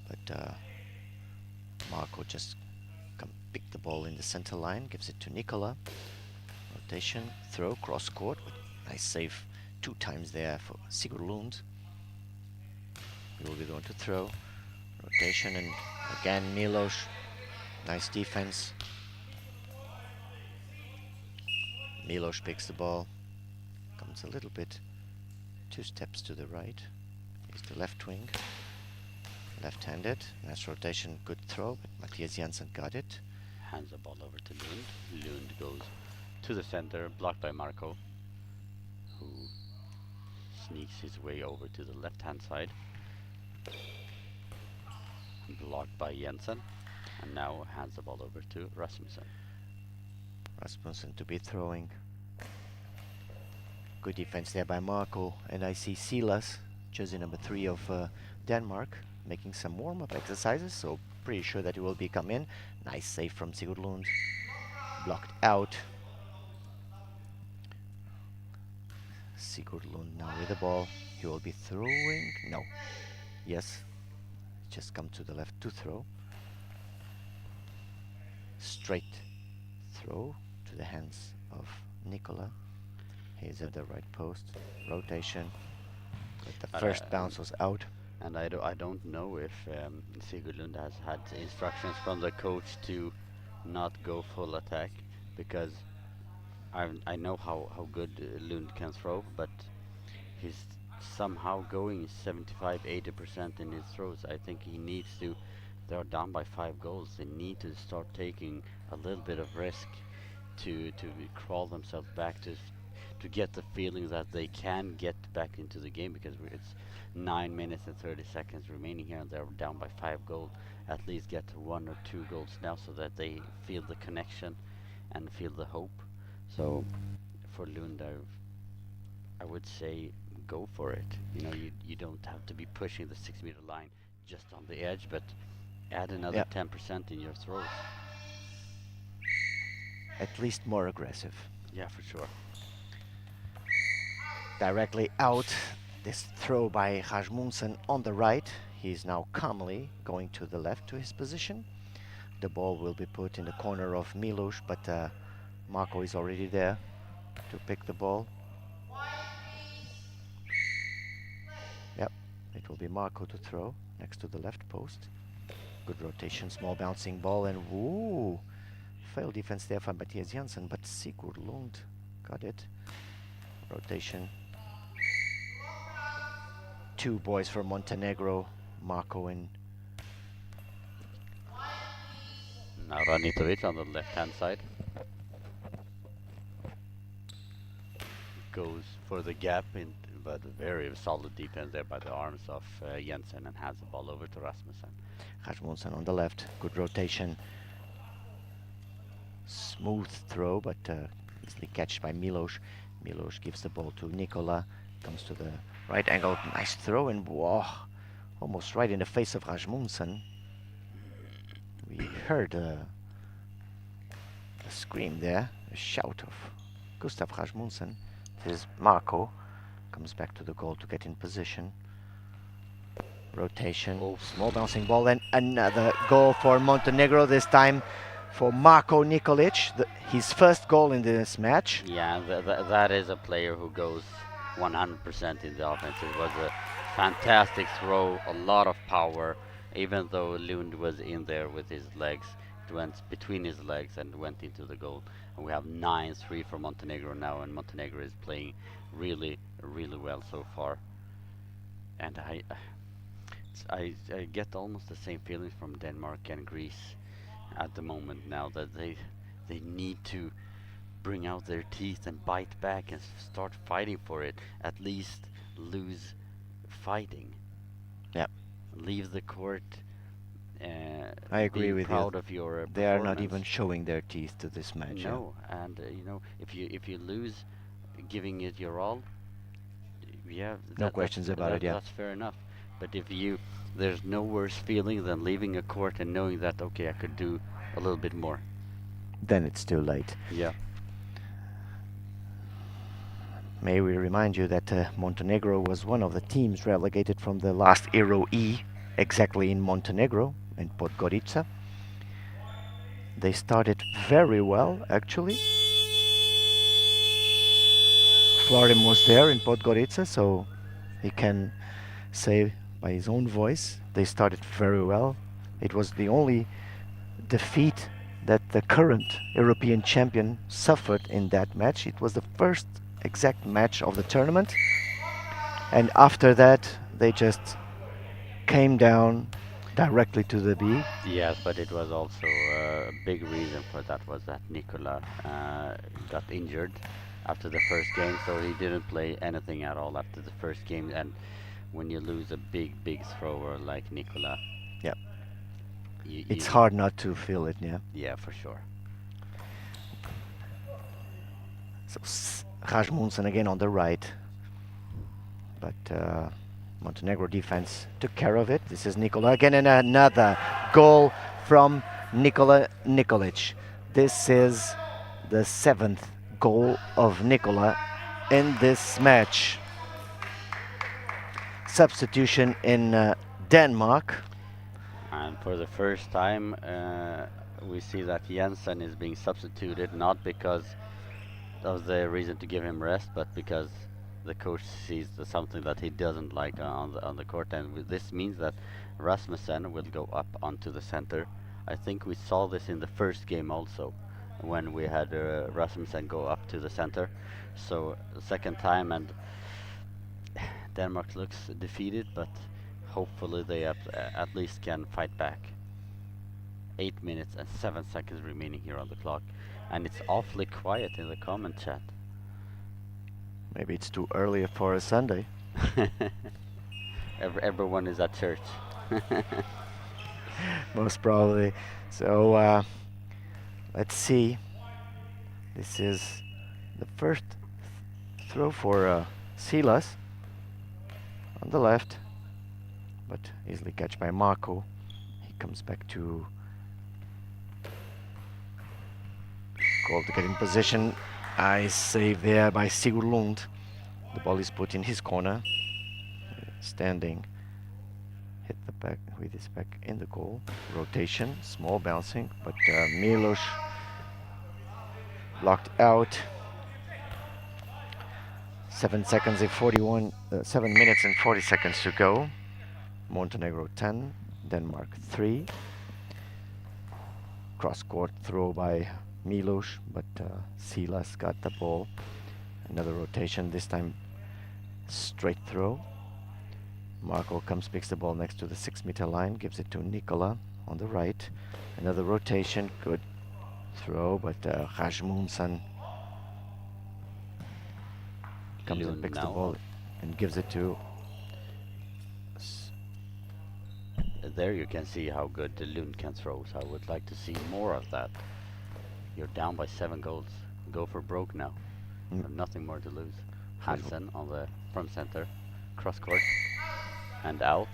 but Marco just pick the ball in the center line, gives it to Nicola. Rotation, throw, cross court. Nice save 2 times there for Sigurd Lund. He will be the one to throw. Rotation, and again Milos. Nice defense. Milos picks the ball. Comes a little bit 2 steps to the right. He's the left wing. Left-handed. Nice rotation, good throw, but Mathias Janssen got it. Hands the ball over to Lund. Lund goes to the center, blocked by Marco, who sneaks his way over to the left-hand side. Blocked by Jensen, and now hands the ball over to Rasmussen. Rasmussen to be throwing. Good defense there by Marco, and I see Silas, jersey number 3 of Denmark, making some warm-up exercises, so pretty sure that he will be come in. Nice save from Sigurd Lund. Blocked out. Sigurd Lund now with the ball. He will be throwing. No. Yes. Just come to the left to throw. Straight throw to the hands of Nicola. He's at the right post. Rotation. But the first bounce was out. And I don't know if Sigurd Lund has had instructions from the coach to not go full attack, because I know how good Lund can throw, but he's somehow going 75-80% in his throws. I think he needs to. They're down by 5 goals. They need to start taking a little bit of risk to crawl themselves back to get the feeling that they can get back into the game, because it's 9 minutes and 30 seconds remaining here and they're down by 5 goals. At least get 1 or 2 goals now, so that they feel the connection and feel the hope. So for Lund, I would say go for it. You know, you don't have to be pushing the 6-meter line just on the edge, but add another 10% in your throws. At least more aggressive. Yeah, for sure. Directly out. This throw by Rasmussen on the right. He's now calmly going to the left to his position. The ball will be put in the corner of Milos, but Marco is already there to pick the ball. Yep, it will be Marco to throw next to the left post. Good rotation, small bouncing ball, and woo! Failed defense there from Matthias Janssen, but Sigurd Lund got it. Rotation. Two boys from Montenegro, Marco and Now Ranitovic on the left-hand side. Goes for the gap, but a very solid defense there by the arms of Jensen, and has the ball over to Rasmussen. Rasmussen on the left. Good rotation. Smooth throw, but easily catched by Milos. Milos gives the ball to Nikola. Comes to the right angle. Nice throw, and whoa, almost right in the face of Rasmussen. We heard a scream there, a shout of Gustav Rasmussen. This is Marco. Comes back to the goal to get in position. Rotation, small bouncing ball, and another goal for Montenegro, this time for Marko Nikolic, his first goal in this match. Yeah, that is a player who goes 100% in the offense. It was a fantastic throw, a lot of power, even though Lund was in there with his legs. It went between his legs and went into the goal. And we have 9-3 for Montenegro now, and Montenegro is playing really, really well so far. And I get almost the same feelings from Denmark and Greece at the moment now, that they need to bring out their teeth and bite back and start fighting for it. At least lose fighting. Yep. Leave the court. I agree with you. Proud of your They are not performance. even showing their teeth to this match. No, and you know, if you lose, giving it your all, yeah, No questions about it, yeah. That's fair enough. But if there's no worse feeling than leaving a court and knowing that, okay, I could do a little bit more. Then it's too late. Yeah. May we remind you that Montenegro was one of the teams relegated from the last Euro E, exactly in Montenegro, in Podgorica. They started very well, actually. Florim was there in Podgorica, so he can say by his own voice, they started very well. It was the only defeat that the current European champion suffered in that match. It was the first exact match of the tournament, and after that they just came down directly to the B. Yes, but it was also a big reason for that was that Nikola got injured after the first game, so he didn't play anything at all after the first game. And when you lose a big thrower like Nikola, Yep. It's you hard not to feel it, yeah. Yeah, for sure. So Rasmussen again on the right, but Montenegro defense took care of it. This is Nikola again, and another goal from Nikola Nikolic. This is the 7th goal of Nikola in this match. Substitution in Denmark. And for the first time, we see that Jensen is being substituted, not because of the reason to give him rest, but because the coach sees something that he doesn't like on the court, and this means that Rasmussen will go up onto the center. I think we saw this in the first game also, when we had Rasmussen go up to the center. So the second time, and Denmark looks defeated, but hopefully they at least can fight back. 8 minutes and 7 seconds remaining here on the clock, and it's awfully quiet in the comment chat. Maybe it's too early for a Sunday. Everyone is at church. Most probably. So let's see. This is the first throw for Silas on the left, but easily catch by Marco. He comes back to goal to get in position. Nice save there by Sigurd Lund. The ball is put in his corner. standing, hit the back with his back in the goal. Rotation, small bouncing, but Milos blocked out. 7 minutes and 40 seconds to go. Montenegro 10, Denmark 3. Cross-court throw by Milos, but Silas got the ball. Another rotation, this time straight throw. Marco comes, picks the ball next to the 6-meter line, gives it to Nikola on the right. Another rotation, good throw, but Rasmussen comes and picks the ball and gives it to... There you can see how good Lund can throw, so I would like to see more of that. You're down by 7 goals. Go for broke now. You have nothing more to lose. Hansen on the front center, cross court, and out.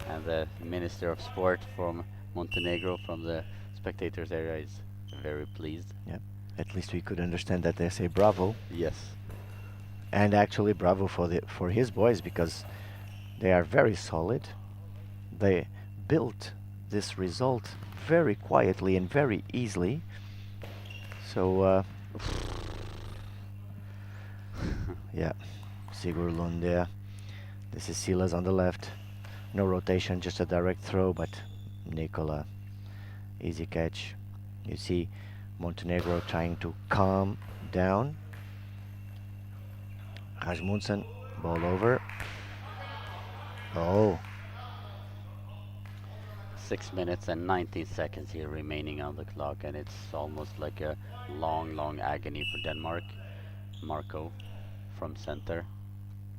And the Minister of Sport from Montenegro, from the spectators area, is very pleased. Yeah, at least we could understand that they say bravo. Yes. And actually bravo for his boys, because they are very solid. They built this result very quietly and very easily. So yeah, Sigurd Lund there. This is Silas on the left. No rotation, just a direct throw, but Nikola, easy catch. You see Montenegro trying to calm down. Rasmussen, ball over. Oh. 6 minutes and 19 seconds here remaining on the clock, and it's almost like a long agony for Denmark. Marco from center,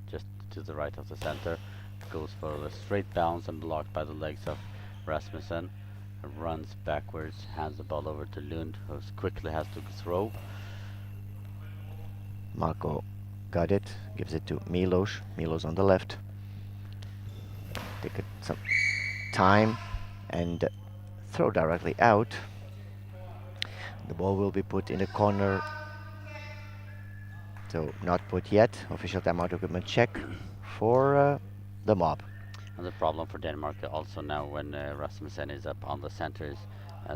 just to the right of the center, goes for a straight bounce and blocked by the legs of Rasmussen. Runs backwards, hands the ball over to Lund, who quickly has to throw. Marco got it, gives it to Milos. Milos on the left. Take some time and throw directly out. The ball will be put in the corner. So not put yet. Official timeout equipment check for the mob. And the problem for Denmark also now, when Rasmussen is up on the centers,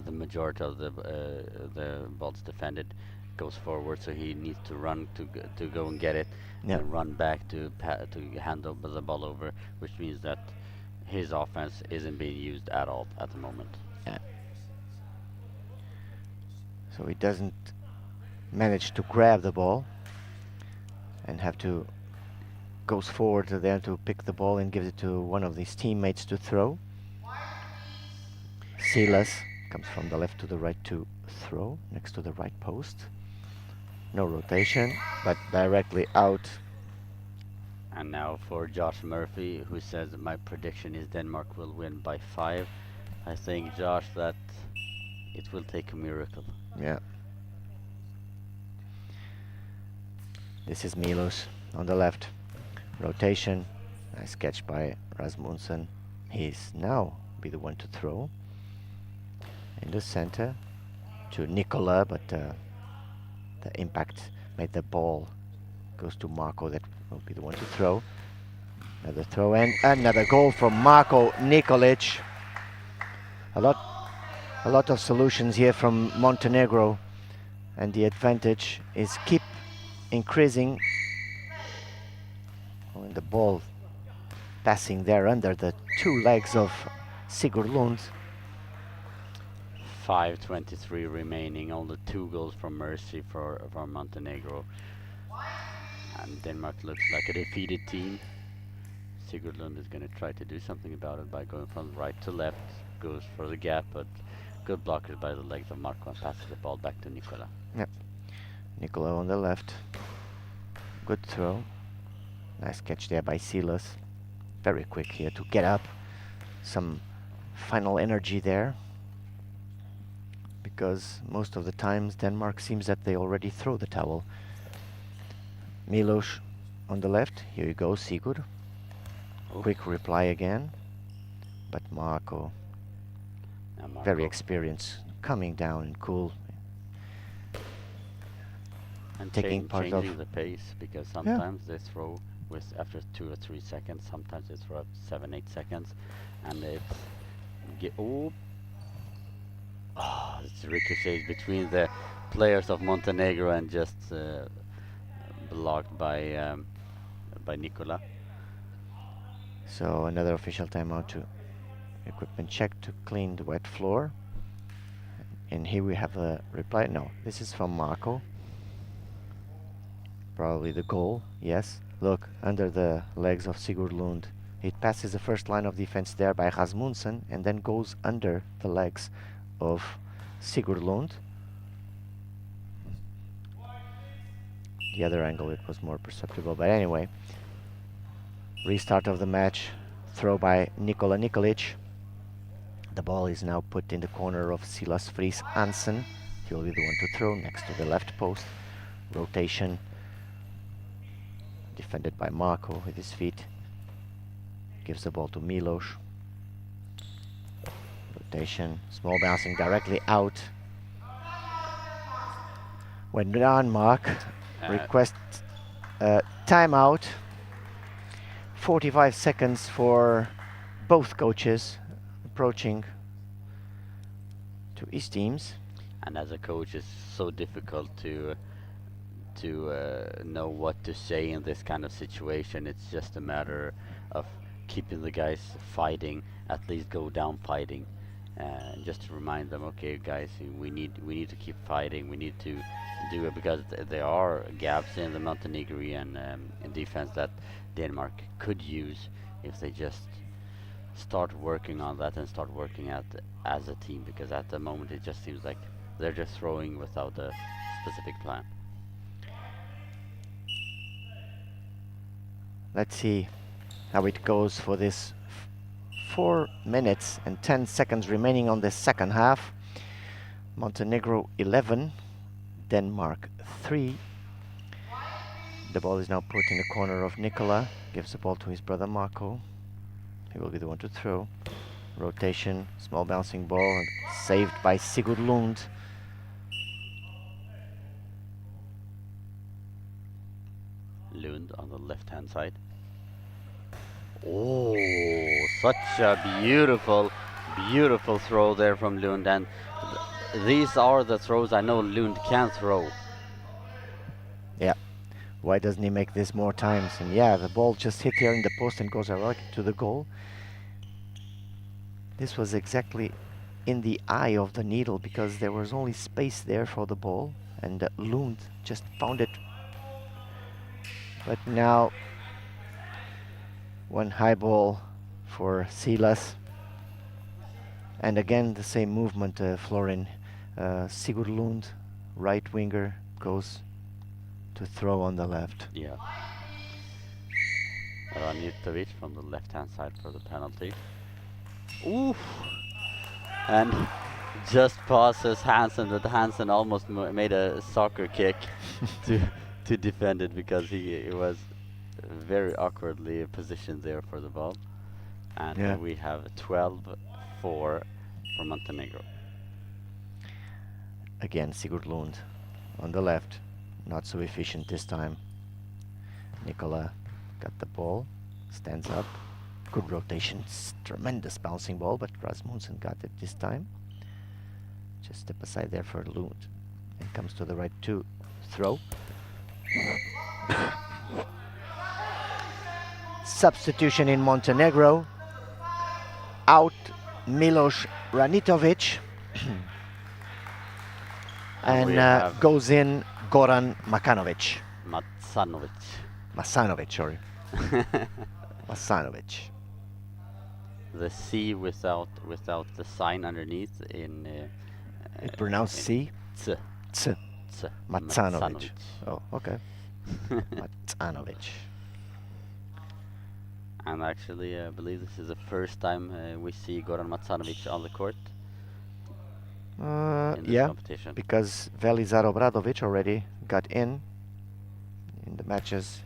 the majority of the balls defended goes forward, so he needs to run to go and get it, and run back to hand over the ball over, which means that his offense isn't being used at all at the moment. Yeah. So he doesn't manage to grab the ball and have to goes forward there to pick the ball and gives it to one of his teammates to throw. Silas comes from the left to the right to throw next to the right post. No rotation, but directly out. And now for Josh Murphy, who says, my prediction is Denmark will win by 5. I think, Josh, that it will take a miracle. Yeah. This is Milos on the left. Rotation, nice catch by Rasmussen. He's now be the one to throw. In the center to Nikola, but the impact made the ball goes to Marco, that will be the one to throw. Another throw and another goal from Marco Nikolic. A lot of solutions here from Montenegro, and the advantage is keep increasing. When the ball passing there under the 2 legs of Sigurd Lund. 5:23 remaining, only 2 goals from mercy for Montenegro. And Denmark looks like a defeated team. Sigurd Lund is going to try to do something about it by going from right to left, goes for the gap, but good blockers by the legs of Marco and passes the ball back to Nikola. Yep. Nikola on the left. Good throw. Nice catch there by Silas. Very quick here to get up. Some final energy there. Because most of the times Denmark seems that they already throw the towel. Milos on the left. Here you go, Sigurd. Quick reply again. But Marco, very experienced, coming down and cool. And taking part of. changing the pace, because sometimes they throw with after 2 or 3 seconds, sometimes they throw up 7, 8 seconds, and it's it's ricochets between the players of Montenegro and just blocked by Nicola. So another official timeout to equipment check to clean the wet floor. And here we have a reply. No, this is from Marco. Probably the goal. Yes. Look, under the legs of Sigurd Lund. It passes the first line of defense there by Rasmussen and then goes under the legs of Sigurd Lund. The other angle it was more perceptible, but anyway. Restart of the match. Throw by Nikola Nikolic. The ball is now put in the corner of Silas Friis Hansen. He will be the one to throw next to the left post. Rotation. Defended by Marco with his feet. Gives the ball to Milos. Rotation. Small bouncing directly out. When Denmark requests timeout. 45 seconds for both coaches approaching to his teams. And as a coach, it's so difficult to know what to say in this kind of situation. It's just a matter of keeping the guys fighting, at least go down fighting, just to remind them, okay guys, we need to keep fighting, we need to do it, because there are gaps in the Montenegrin in defense that Denmark could use if they just start working on that and start working as a team, because at the moment it just seems like they're just throwing without a specific plan. Let's see how it goes for this 4 minutes and 10 seconds remaining on the second half. Montenegro 11, Denmark 3. The ball is now put in the corner of Nikola. Gives the ball to his brother Marco. He will be the one to throw. Rotation, small bouncing ball, and saved by Sigurd Lund. Lund on the left-hand side. Oh, such a beautiful, beautiful throw there from Lund, and these are the throws I know Lund can throw. Yeah. Why doesn't he make this more times? And yeah, the ball just hit here in the post and goes right to the goal. This was exactly in the eye of the needle, because there was only space there for the ball, and Lund just found it. But now, one high ball for Silas. And again, the same movement, Florin. Sigurd Lund, right winger, goes to throw on the left. Yeah. Ranitovic from the left-hand side for the penalty. Oof! And just passes Hansen, but Hansen almost made a soccer kick to defend it, because he was very awkwardly positioned there for the ball. And we have 12-4 for Montenegro. Again, Sigurd Lund on the left. Not so efficient this time. Nikola got the ball, stands up. Good rotation, tremendous bouncing ball, but Rasmussen got it this time. Just step aside there for Lund. And comes to the right to throw. Substitution in Montenegro. Out Milos Ranitovic. And goes in Goran Makanovic. Masanovic, sorry. Masanovic. The C without the sign underneath in. It pronounced C. T. T. T. Matsanovic. Oh, okay. Matsanovic. And actually, I believe this is the first time we see Goran Matsanovic on the court. In this competition. Because Velizar Obradovic already got in the matches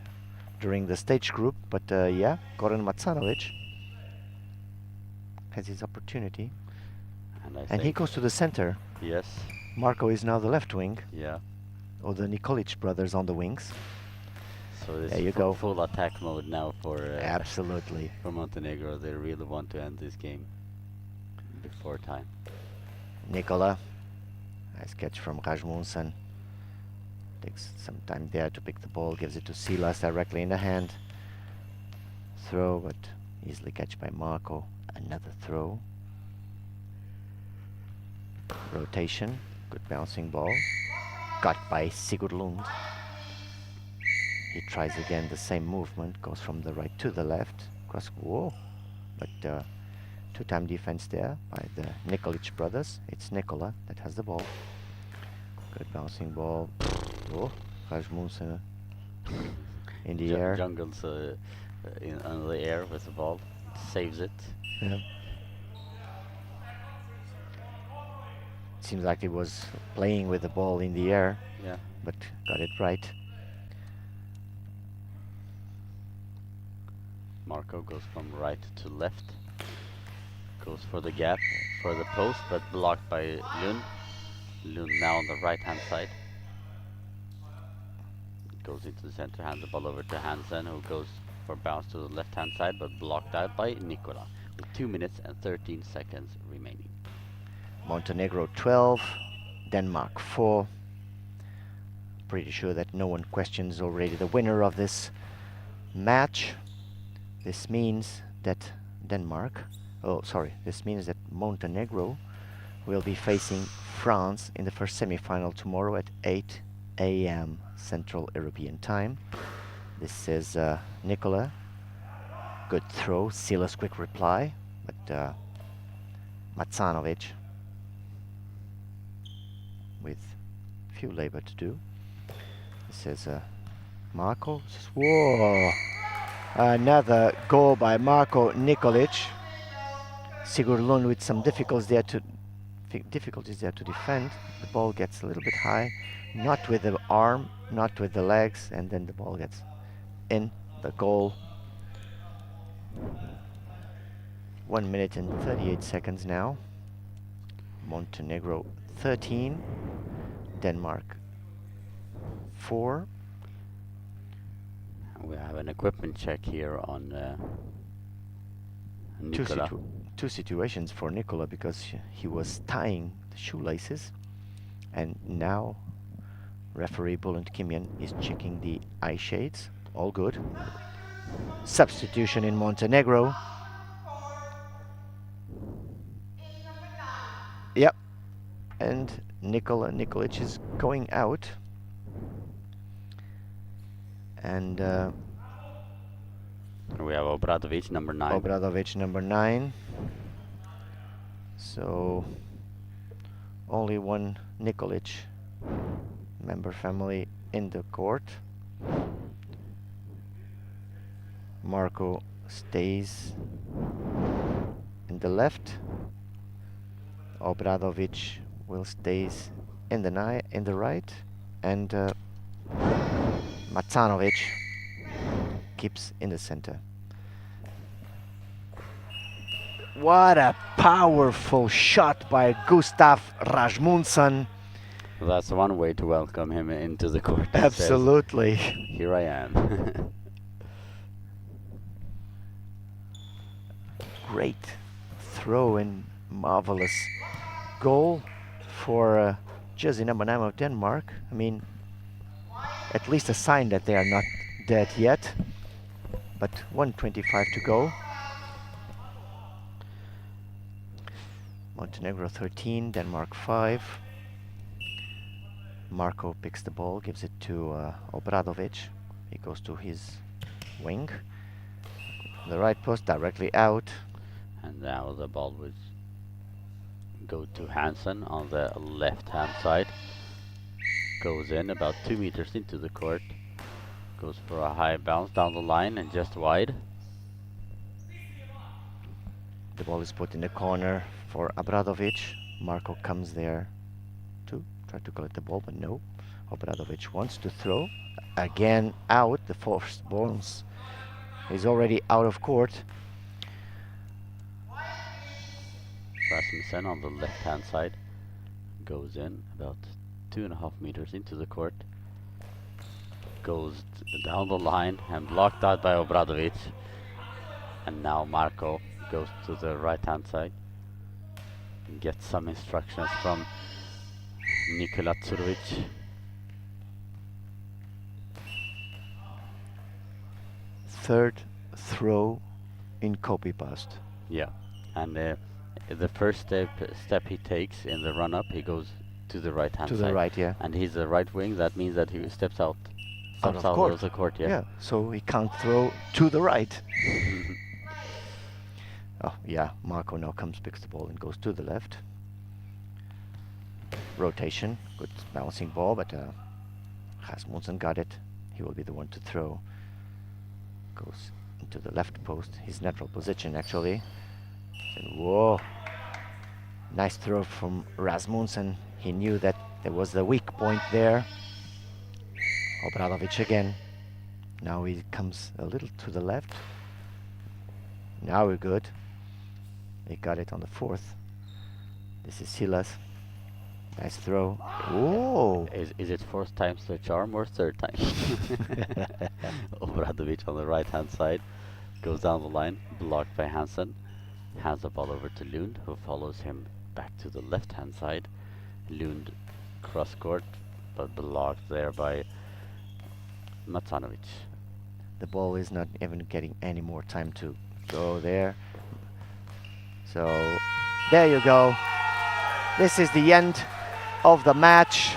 during the stage group, but yeah, Goran Matsanovic has his opportunity. And he goes to the center. Yes. Marco is now the left wing. Yeah. or the Nikolic brothers on the wings. So this There you go. full attack mode now for Absolutely. for Montenegro. They really want to end this game before time. Nikola, nice catch from Rasmussen. Takes some time there to pick the ball, gives it to Silas directly in the hand. Throw, but easily catch by Marco. Another throw. Rotation, good bouncing ball. Got by Sigurd Lund. He tries again the same movement, goes from the right to the left. Cross, whoa, but two-time defense there by the Nikolic brothers. It's Nikola that has the ball. Good bouncing ball. Oh, Rasmussen in the air. Jungles on the air with the ball. Saves it. Yeah. Seems like he was playing with the ball in the air, Yeah. but got it right. Marco goes from right to left. Goes for the gap, for the post, but blocked by Lund. Lund now on the right hand side. Goes into the center, hands the ball over to Hansen, who goes for bounce to the left hand side, but blocked out by Nikola. With 2 minutes and 13 seconds remaining. Montenegro 12, Denmark 4. Pretty sure that no one questions already the winner of this match. This means that this means that Montenegro will be facing France in the first semi-final tomorrow at 8 a.m. Central European Time. This is Nikola. Good throw, Silas quick reply, but Macanovic with few labor to do. This is Marco. Whoa! Another goal by Marco Nikolic. Sigurd Lund with some difficulties there to defend. The ball gets a little bit high, not with the arm, not with the legs, and then the ball gets in the goal. 1 minute and 38 seconds now. Montenegro 13, Denmark 4. We have an equipment check here on Nikola. Two situations for Nikola because he was tying the shoelaces, and now referee Bulent Kimian is checking the eye shades. All good. Substitution in Montenegro. Yep. And Nikola Nikolic is going out. And we have Obradovic, number 9. Obradovic, number 9. So only one Nikolic member family in the court. Marco stays in the left. Obradovic will stays in the right, and Macanovic keeps in the center. What a powerful shot by Gustav Rasmussen. That's one way to welcome him into the court. He says, Absolutely. here I am. Great throw and marvelous goal for jersey number 9 of Denmark. I mean, at least a sign that they are not dead yet. But 1:25 to go. Montenegro 13, Denmark 5. Marco picks the ball, gives it to Obradovic. He goes to his wing. The right post directly out. And now the ball would go to Hansen on the left hand side. Goes in about 2 meters into the court. Goes for a high bounce down the line and just wide. The ball is put in the corner for Obradovic. Marco comes there to try to collect the ball, but no. Obradovic wants to throw. Again out. The first bounce is already out of court. Rasmussen on the left hand side. Goes in about 2.5 meters into the court. Goes down the line and blocked out by Obradovic. And now Marco goes to the right hand side and gets some instructions from Nikola Tsurovic. Third throw in copy paste. Yeah, and the first step he takes in the run up, he goes to the right hand To side. the right, yeah. And he's a right wing. That means that he steps out. Out of Steps court. of the court. Yeah. Yeah, so he can't throw to the right. Oh, yeah, Marco now picks the ball and goes to the left. Rotation, good bouncing ball, but Rasmussen got it. He will be the one to throw. Goes into the left post, his natural position actually. And whoa, nice throw from Rasmussen. He knew that there was the weak point there. Obradovic again. Now he comes a little to the left. Now we're good. He got it on the fourth. This is Silas. Nice throw. Oh! Is it fourth time's the charm or third time? Obradovic on the right hand side goes down the line, blocked by Hansen. Hands the ball over to Lund, who follows him back to the left hand side. Lund cross court, but blocked there by Macanovic. The ball is not even getting any more time to go there. So there you go. This is the end of the match.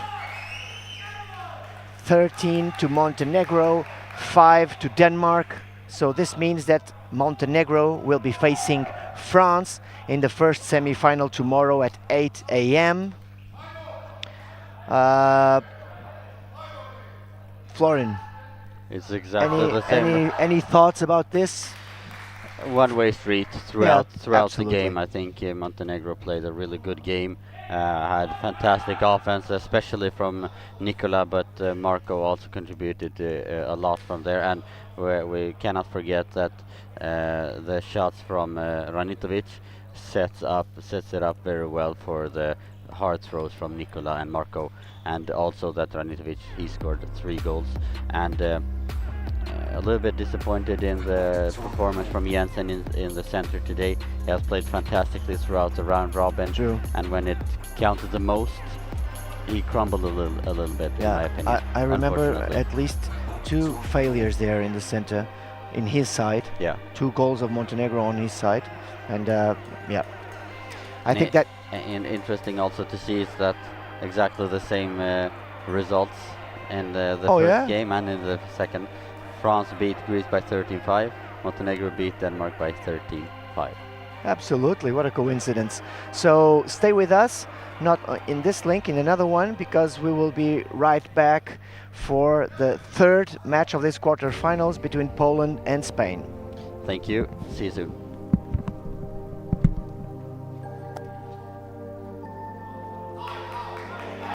13 to Montenegro, 5 to Denmark. So this means that Montenegro will be facing France in the first semi-final tomorrow at 8 a.m. Florin, It's exactly the same. any thoughts about this? One-way street throughout the absolutely. game. I think Montenegro played a really good game. Had fantastic offense, especially from Nikola, but Marco also contributed a lot from there. And we cannot forget that the shots from Ranitovic sets it up very well for the hard throws from Nikola and Marco, and also that Ranitovic, he scored 3 goals. And a little bit disappointed in the performance from Jensen in the center today. He has played fantastically throughout the round robin. True. And when it counted the most, he crumbled a little bit, in my opinion. I remember unfortunately. at least 2 failures there in the center, in his side. Yeah. 2 goals of Montenegro on his side, and yeah, I think that. And interesting also to see is that exactly the same results in the first game and in the second. France beat Greece by 13-5. Montenegro beat Denmark by 13-5. Absolutely, what a coincidence. So stay with us, not in this link, in another one, because we will be right back for the 3rd match of this quarterfinals between Poland and Spain. Thank you. See you soon.